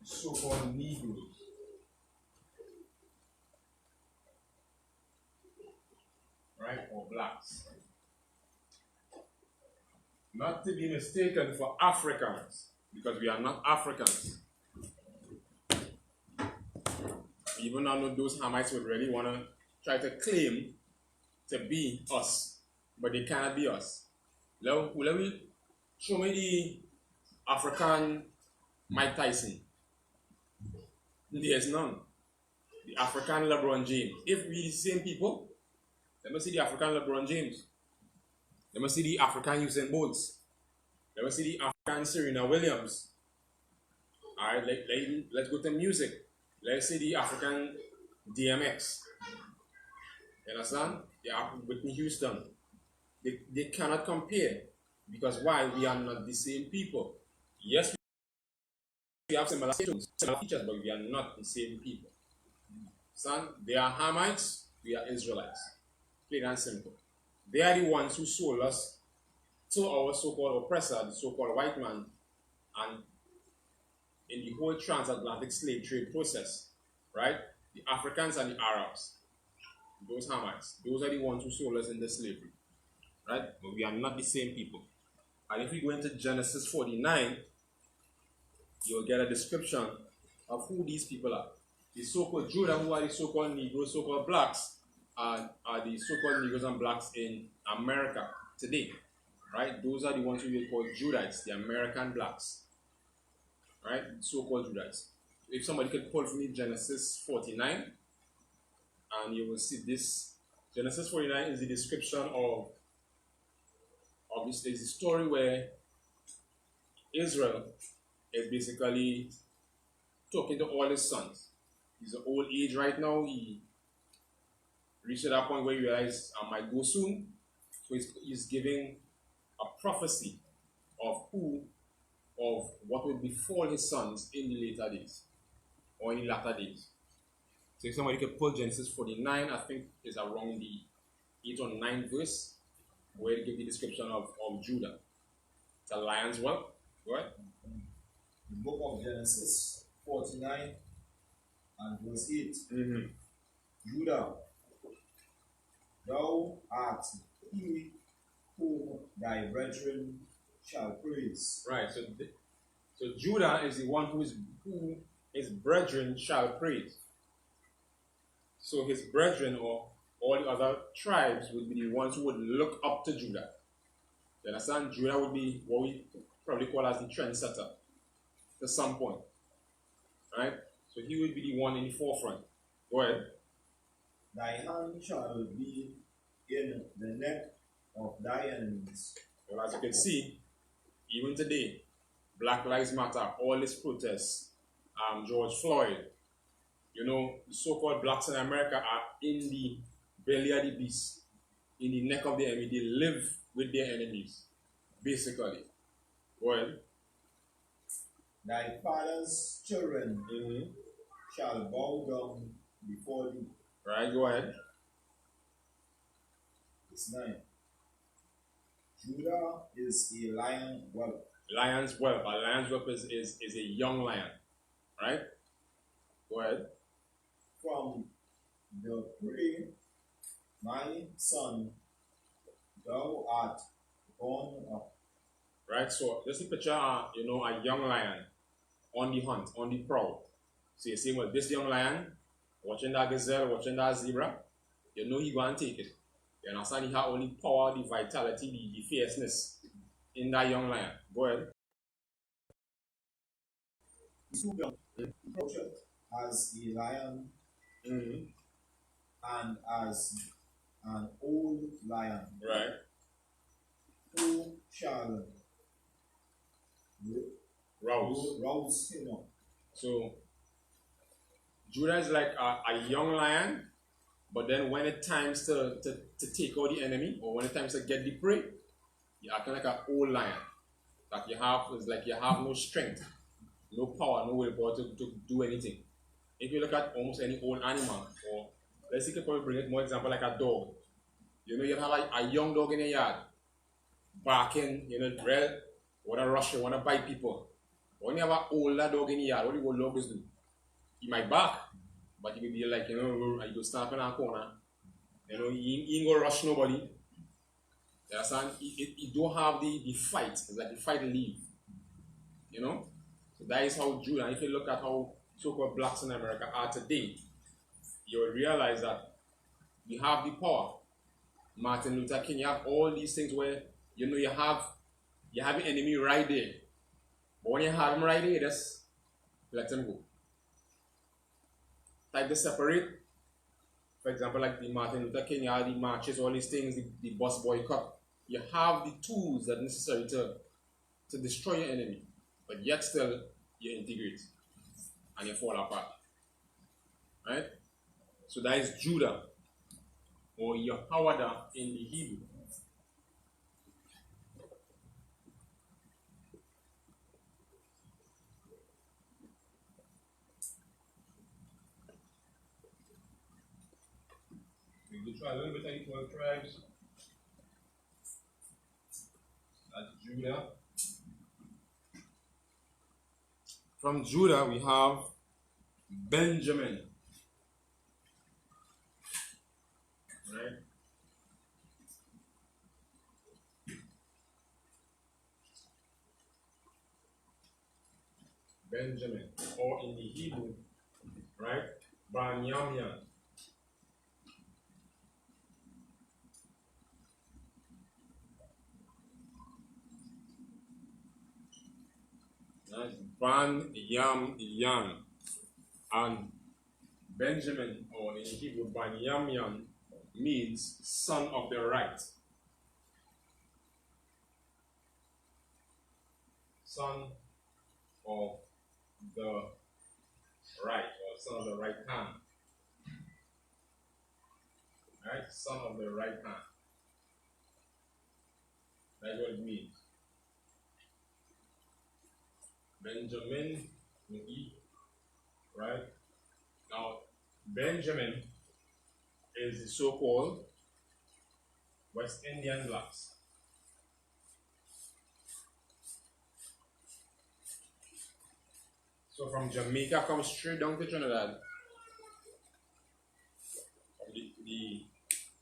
so-called Negroes. Right? Or blacks. Not to be mistaken for Africans, because we are not Africans. Even though those Hamites would really want to try to claim to be us, but they cannot be us. Let me show me the African Mike Tyson. There's none. The African LeBron James. If we the same people, let me see the African LeBron James. Let me see the African Usain Bolts. Let me see the African Serena Williams. Alright, let's go to music. Let's see the African DMX. You understand? The Whitney Houston. They cannot compare. Because why? We are not the same people. Yes, we have similar features, but we are not the same people. Son, they are Hamites, we are Israelites. Plain and simple. They are the ones who sold us to our so-called oppressor, the so-called white man, and in the whole transatlantic slave trade process, right? The Africans and the Arabs, those Hamites, those are the ones who sold us into slavery, right? But we are not the same people. And if we go into Genesis 49, you'll get a description of who these people are. The so-called Judah, who are the so-called Negroes, so-called blacks, are the so-called Negroes and blacks in America today, right? Those are the ones who we call Judites, the American blacks, right? So-called Judites. If somebody could pull for me Genesis 49, and you will see this. Genesis 49 is the description of obviously, it's a story where Israel is basically talking to all his sons. He's an old age right now. He reached that point where he realized I might go soon. So he's giving a prophecy of what will befall his sons in the later days or in the latter days. So if somebody could pull Genesis 49, I think is around the 8 or 9 verse, where it gives the description of Judah. It's a lion's whelp. Go ahead. The book of Genesis 49 and verse 8. Mm-hmm. Judah, thou art he whom thy brethren shall praise. Right. So Judah is the one who his brethren shall praise. So his brethren or all the other tribes would be the ones who would look up to Judah. You understand? Judah would be what we probably call as the trendsetter to some point. Right? So he would be the one in the forefront. Go ahead. Thy hand shall be in the neck of thy enemies. Well, as you can see, even today, Black Lives Matter, all these protests, George Floyd, the so-called blacks in America are in the belly of the beast, in the neck of the enemy. They live with their enemies, basically. Go ahead. Thy father's children shall bow down before thee. Right, go ahead. Verse 9. Judah is a lion whelp. Lion's whelp. A lion's whelp is a young lion. Right? Go ahead. From the prey, my son, thou art gone up. Right? So just a picture, a young lion on the hunt, on the prowl. So you say, well, this young lion, watching that gazelle, watching that zebra, you know he going to take it. You understand? He have only power, the vitality, the fierceness in that young lion. Go ahead. Isupk approached as a lion Mm-hmm. and as an old lion Right. who shall Rouse. rouse him up. So Judah is like a young lion, but then when it times to take out the enemy, or when it times to get the prey, you're acting like an old lion. That you have is like you have no strength, no power, no willpower to do anything. If you look at almost any old animal, or let's say you could probably bring it more example like a dog. You know, you have a young dog in your yard, barking, you know, real, wanna rush you, wanna bite people. When you have an older dog in your yard, what do old dogs do? He might bark, but he will be like, you know, you go stand up in a corner. You know, he ain't gonna rush nobody. You understand? He don't have the fight. It's like the fight leave. You know? So that is how Judah, if you look at how so-called blacks in America are today, you will realize that we have the power. Martin Luther King, you have all these things where, you know, you have an enemy right there. But when you have him right there, just let him go. Like they separate, for example, like the Martin Luther King, you have the marches, all these things, the bus boycott. You have the tools that are necessary to destroy your enemy, but yet still you integrate and you fall apart. Right? So that is Judah, or Yehowadah in the Hebrew. We will try a little bit of the 12 tribes. That's Judah. From Judah we have Benjamin. Right? Benjamin, or in the Hebrew, right? Banyamyan. That's Ban-Yam-Yan. And Benjamin, or in Hebrew, Banyamyan, means son of the right. Son of the right, or son of the right hand. Right? Son of the right hand. That's what it means. Benjamin, right? Now, Benjamin is the so-called West Indian blacks. So from Jamaica comes straight down to Trinidad.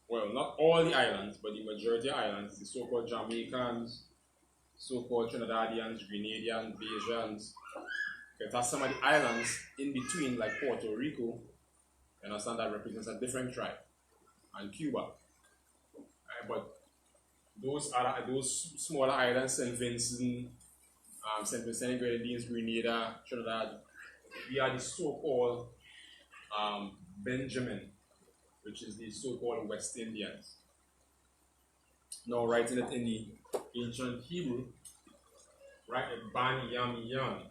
Well, not all the islands, but the majority of islands, the so-called Jamaicans, so-called Trinidadians, Grenadians, Bajans. It has some of the islands in between, like Puerto Rico, you understand, that represents a different tribe, and Cuba. But those smaller islands, St. Vincent, St. Vincent and Grenadines, Grenada, Trinidad, we are the so-called Benjamin, which is the so-called West Indians. Now, writing it in the ancient Hebrew, right? Ban Yam Yan.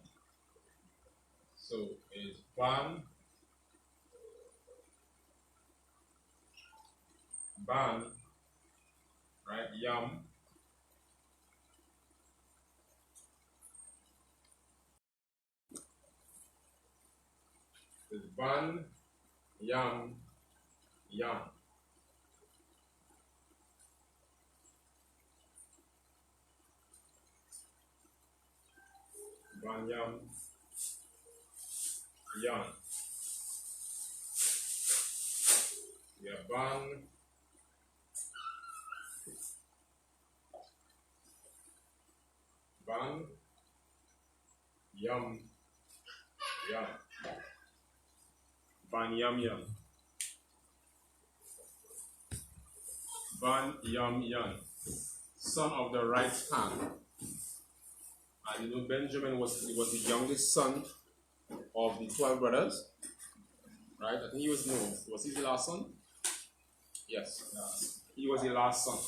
So it's Ban, right? Yam. It's Ban, Yam, Yam. Ban, Yam, Yam. Yeah, Ban, Yam, Yam. Banyamyan. Banyamyan, son of the right hand. And you know, Benjamin was the youngest son of the 12 brothers. Right? I think he was he the last son? Yes. He was the last son.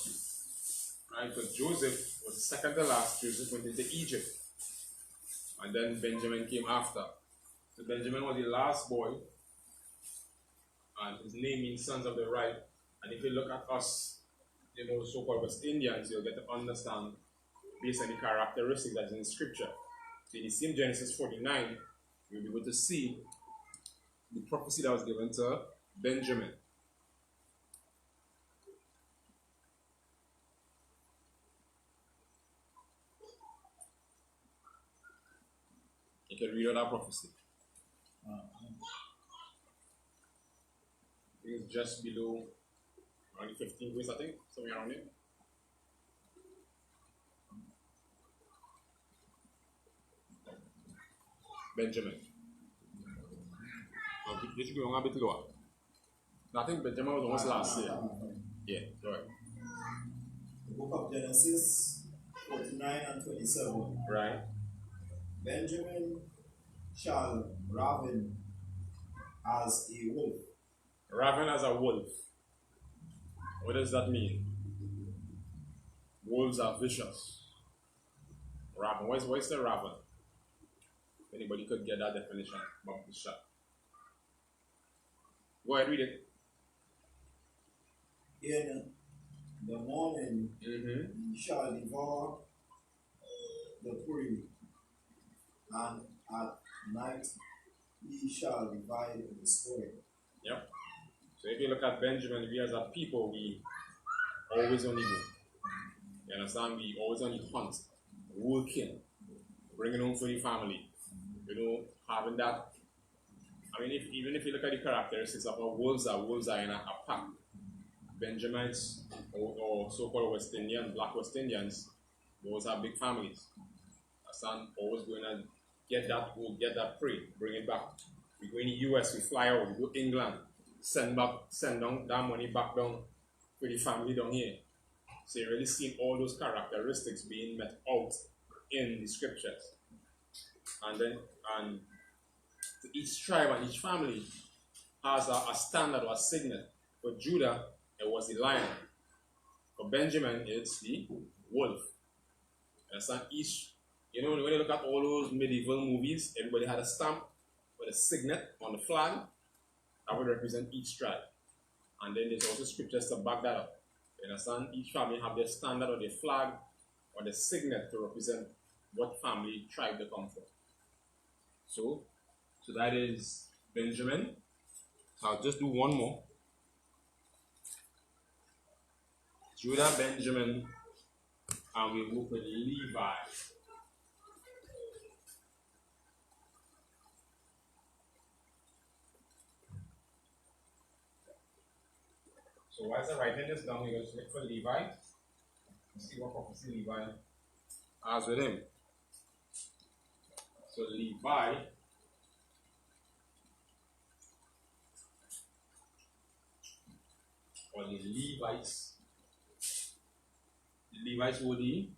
Right? But Joseph was the second to last. Joseph went into Egypt. And then Benjamin came after. So Benjamin was the last boy. And his name means sons of the right. And if you look at us, you know, so-called West Indians, you'll get to understand based on the characteristics that's in scripture. So in the same Genesis 49, you'll be able to see the prophecy that was given to Benjamin. You can read out that prophecy. I think it's just below around the 15th verse, I think, somewhere around it. Benjamin. This should be a bit lower. I think Benjamin was almost last year. Yeah, right. The book of Genesis 49 and 27. Right. Benjamin shall raven as a wolf. Raven as a wolf. What does that mean? Wolves are vicious. Raven. What is the raven? Anybody could get that definition from the shot. Go ahead, read it. In the morning he shall devour the prey, and at night he shall divide the spoil. Yep. So if you look at Benjamin, we as a people, we always on the go. You understand? We always on the hunt, working, bringing home for the family. You know, having that. I mean, even if you look at the characteristics of what wolves are in a pack. Benjamins or so-called West Indians, black West Indians, those are big families. Understand? Always going to get that prey, bring it back. We go in the US, we fly out, we go to England, send down that money back down for the family down here. So you really see all those characteristics being met out in the scriptures. And each tribe and each family has a standard or a signet. For Judah, it was the lion. For Benjamin, it's the wolf. Understand? Each, you know, when you look at all those medieval movies, everybody had a stamp with a signet on the flag that would represent each tribe. And then there's also scriptures to back that up. You understand? Each family have their standard or their flag or their signet to represent what family, tribe they come from. So that is Benjamin. I'll just do one more. Judah, Benjamin, and we move with Levi. So whilst I'm writing this down, we're going to look for Levi. Let's see what prophecy Levi has with him. So Levi, or the Levites. The Levites were the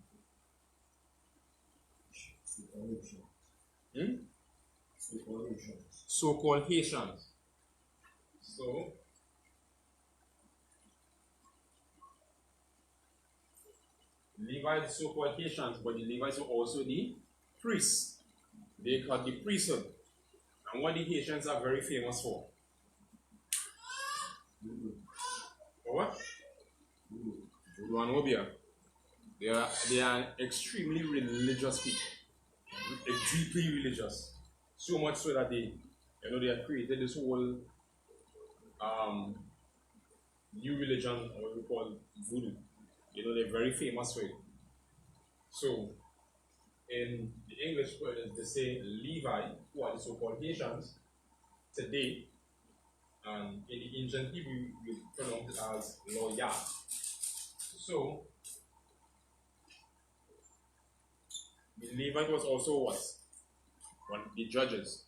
so-called Haitians. So Levites, so-called Haitians, but the Levites were also the priests. They called the priesthood. And what the Haitians are very famous for? For what? Voodoo and Obia. They are extremely religious people. Deeply religious. So much so that they have created this whole new religion, or what we call voodoo. You know, they're very famous for it. So, in the English word, they say Levi, who are the so-called Haitians, today, in the ancient Hebrew, we pronounce it as Loya. So, the Levite was also what? The judges.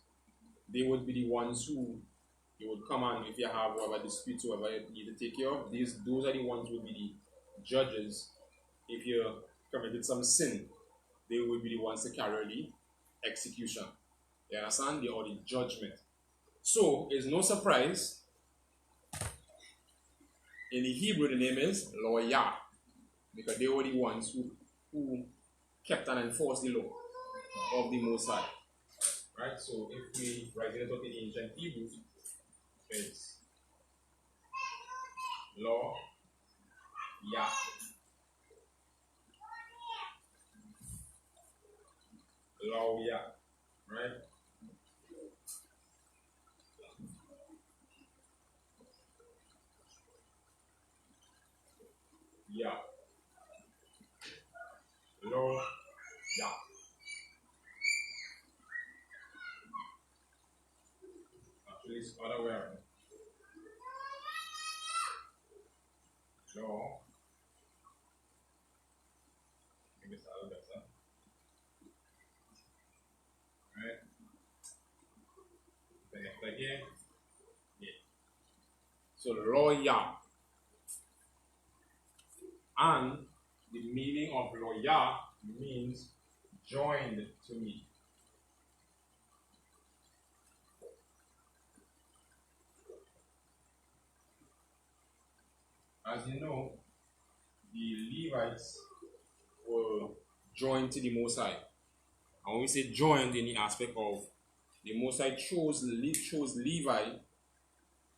They would be the ones who You would come and if you have whatever disputes, whatever you need to take care of, those are the ones who would be the judges. If you committed some sin, they would be the ones to carry the execution. You understand? They are the judgment. So it's no surprise. In the Hebrew, the name is lawyer, because they were the ones who kept and enforced the law of the Most High. Right? So if we write it up in ancient Hebrew, it's law, yeah. Law, yeah. Right? Yeah. Law, yeah. Actually, it's other way around. Law. Maybe it's a little better. Right? The next again. Yeah. So lawyer. And the meaning of lawyer means joined to me. As you know, the Levites were joined to the Most High. And when we say joined in the aspect of the Most High chose Levi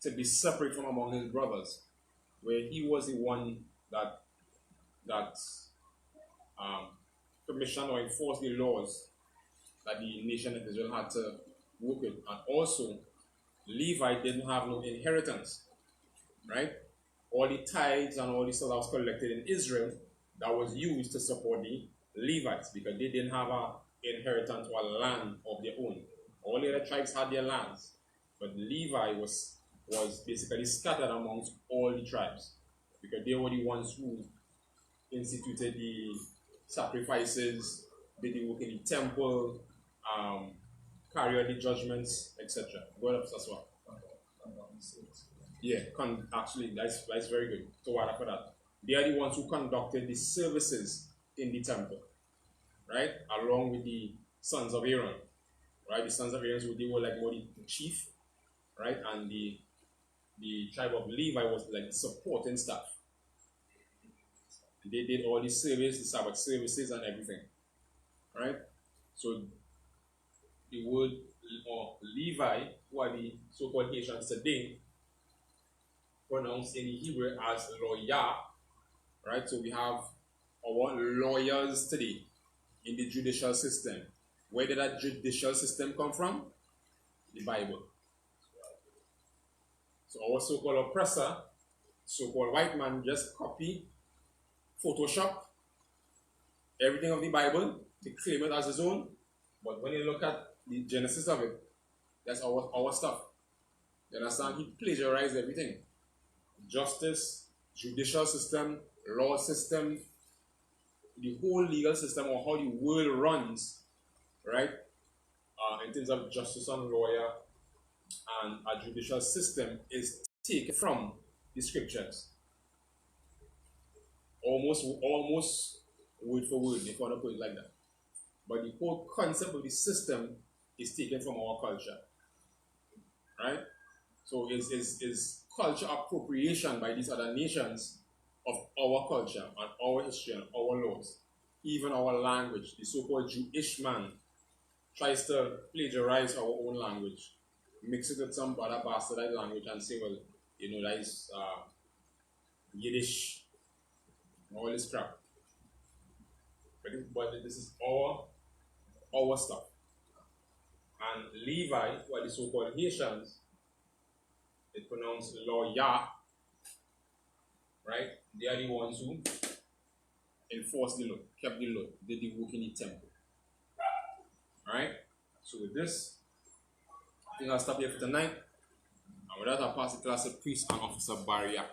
to be separate from among his brothers, where he was the one that commissioned or enforced the laws that the nation of Israel had to work with. And also, Levi didn't have no inheritance, right? All the tithes and all the stuff that was collected in Israel that was used to support the Levites because they didn't have an inheritance or land of their own. All the other tribes had their lands, but Levi was basically scattered amongst all the tribes because they were the ones who instituted the sacrifices, did the work in the temple, carry out the judgments, etc. Go ahead, as well. Yeah, actually, that's very good. So what for that? They are the ones who conducted the services in the temple, right? Along with the sons of Aaron, right? The sons of Aaron, they were like more the chief, right? And the tribe of Levi was like supporting staff. They did all the service, the Sabbath services and everything, right? So the word or Levi, who are the so-called Haitians today, pronounced in the Hebrew as lawyer, right? So we have our lawyers today in the judicial system. Where did that judicial system come from? The Bible. So our so-called oppressor, so-called white man, just copy, Photoshop everything of the Bible to claim it as his own. But when you look at the genesis of it, that's our stuff. You understand? He plagiarized everything. Justice, judicial system, law system, the whole legal system or how the world runs, right? In terms of justice and lawyer and a judicial system is taken from the scriptures. Almost word for word, if you want to put it like that. But the whole concept of the system is taken from our culture. Right? So is culture appropriation by these other nations of our culture and our history and our laws, even our language. The so-called Jewish man tries to plagiarize our own language, mix it with some other bastardized language and say, well, that is Yiddish and all this crap. But this is our stuff. And Levi, who are the so-called Haitians, they pronounce lawyer, right? They are the ones who enforced the law, kept the law, did the work in the temple. Alright? So with this, I think I'll stop here for tonight. And with that, I'll pass the class to Priest and Officer Barrier.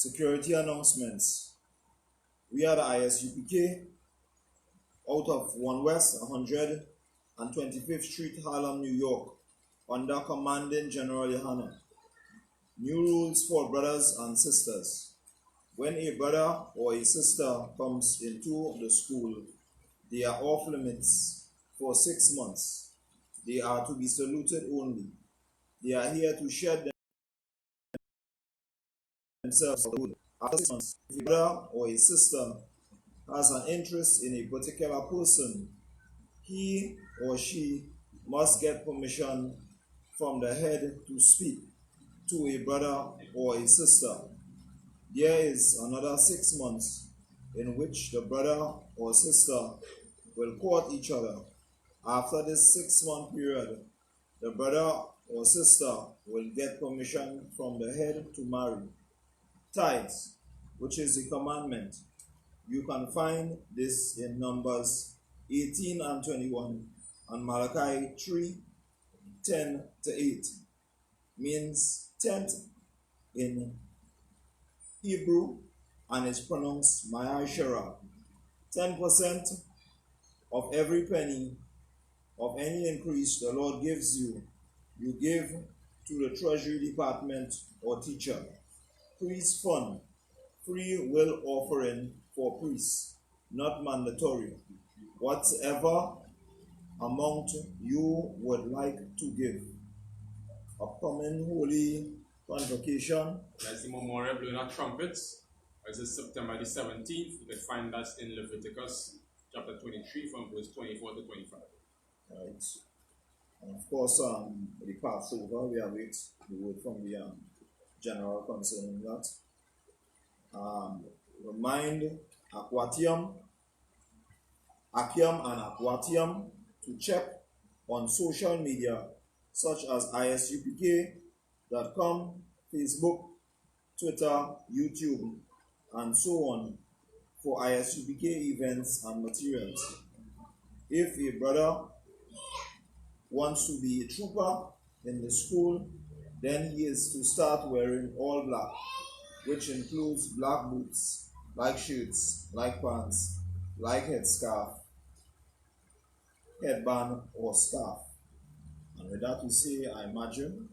Security announcements. We are the ISUPK out of 1 West 125th Street, Harlem, New York, under Commanding General Yohana. New rules for brothers and sisters. When a brother or a sister comes into the school, they are off limits for 6 months. They are to be saluted only. They are here to shed themselves for good. After 6 months, if a brother or a sister has an interest in a particular person, he or she must get permission from the head to speak to a brother or a sister. There is another 6 months in which the brother or sister will court each other. After this 6-month period, the brother or sister will get permission from the head to marry. Tithes, which is a commandment. You can find this in Numbers 18 and 21 and Malachi 3, 10 to 8. Means tenth in Hebrew and is pronounced Ma'ashera. 10% of every penny of any increase the Lord gives you, you give to the Treasury Department or teacher. Priest fund, free will offering for priests, not mandatory. Whatever amount you would like to give. Upcoming holy convocation. That's the memorial blowing of trumpets. This is September the 17th. You can find that in Leviticus chapter 23 from verse 24 to 25. Right. And of course, the Passover, we await the word from the general concerning that. Remind Aquium and Aquatium to check on social media such as isupk.com, Facebook, Twitter, YouTube, and so on for ISUPK events and materials. If a brother wants to be a trooper in the school, then he is to start wearing all black, which includes black boots, black shirts, black pants, black headscarf, headband, or scarf. And with that we say, I imagine.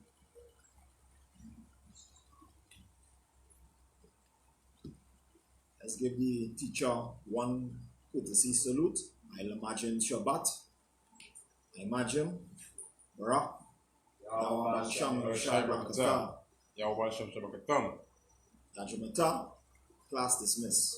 Let's give the teacher one courtesy salute. I'll imagine Shabbat. I imagine Barak. Yahweh Hashem Yahshai Barakatah. Yahweh Hashem Shabakatam. Tajumata. Class dismissed.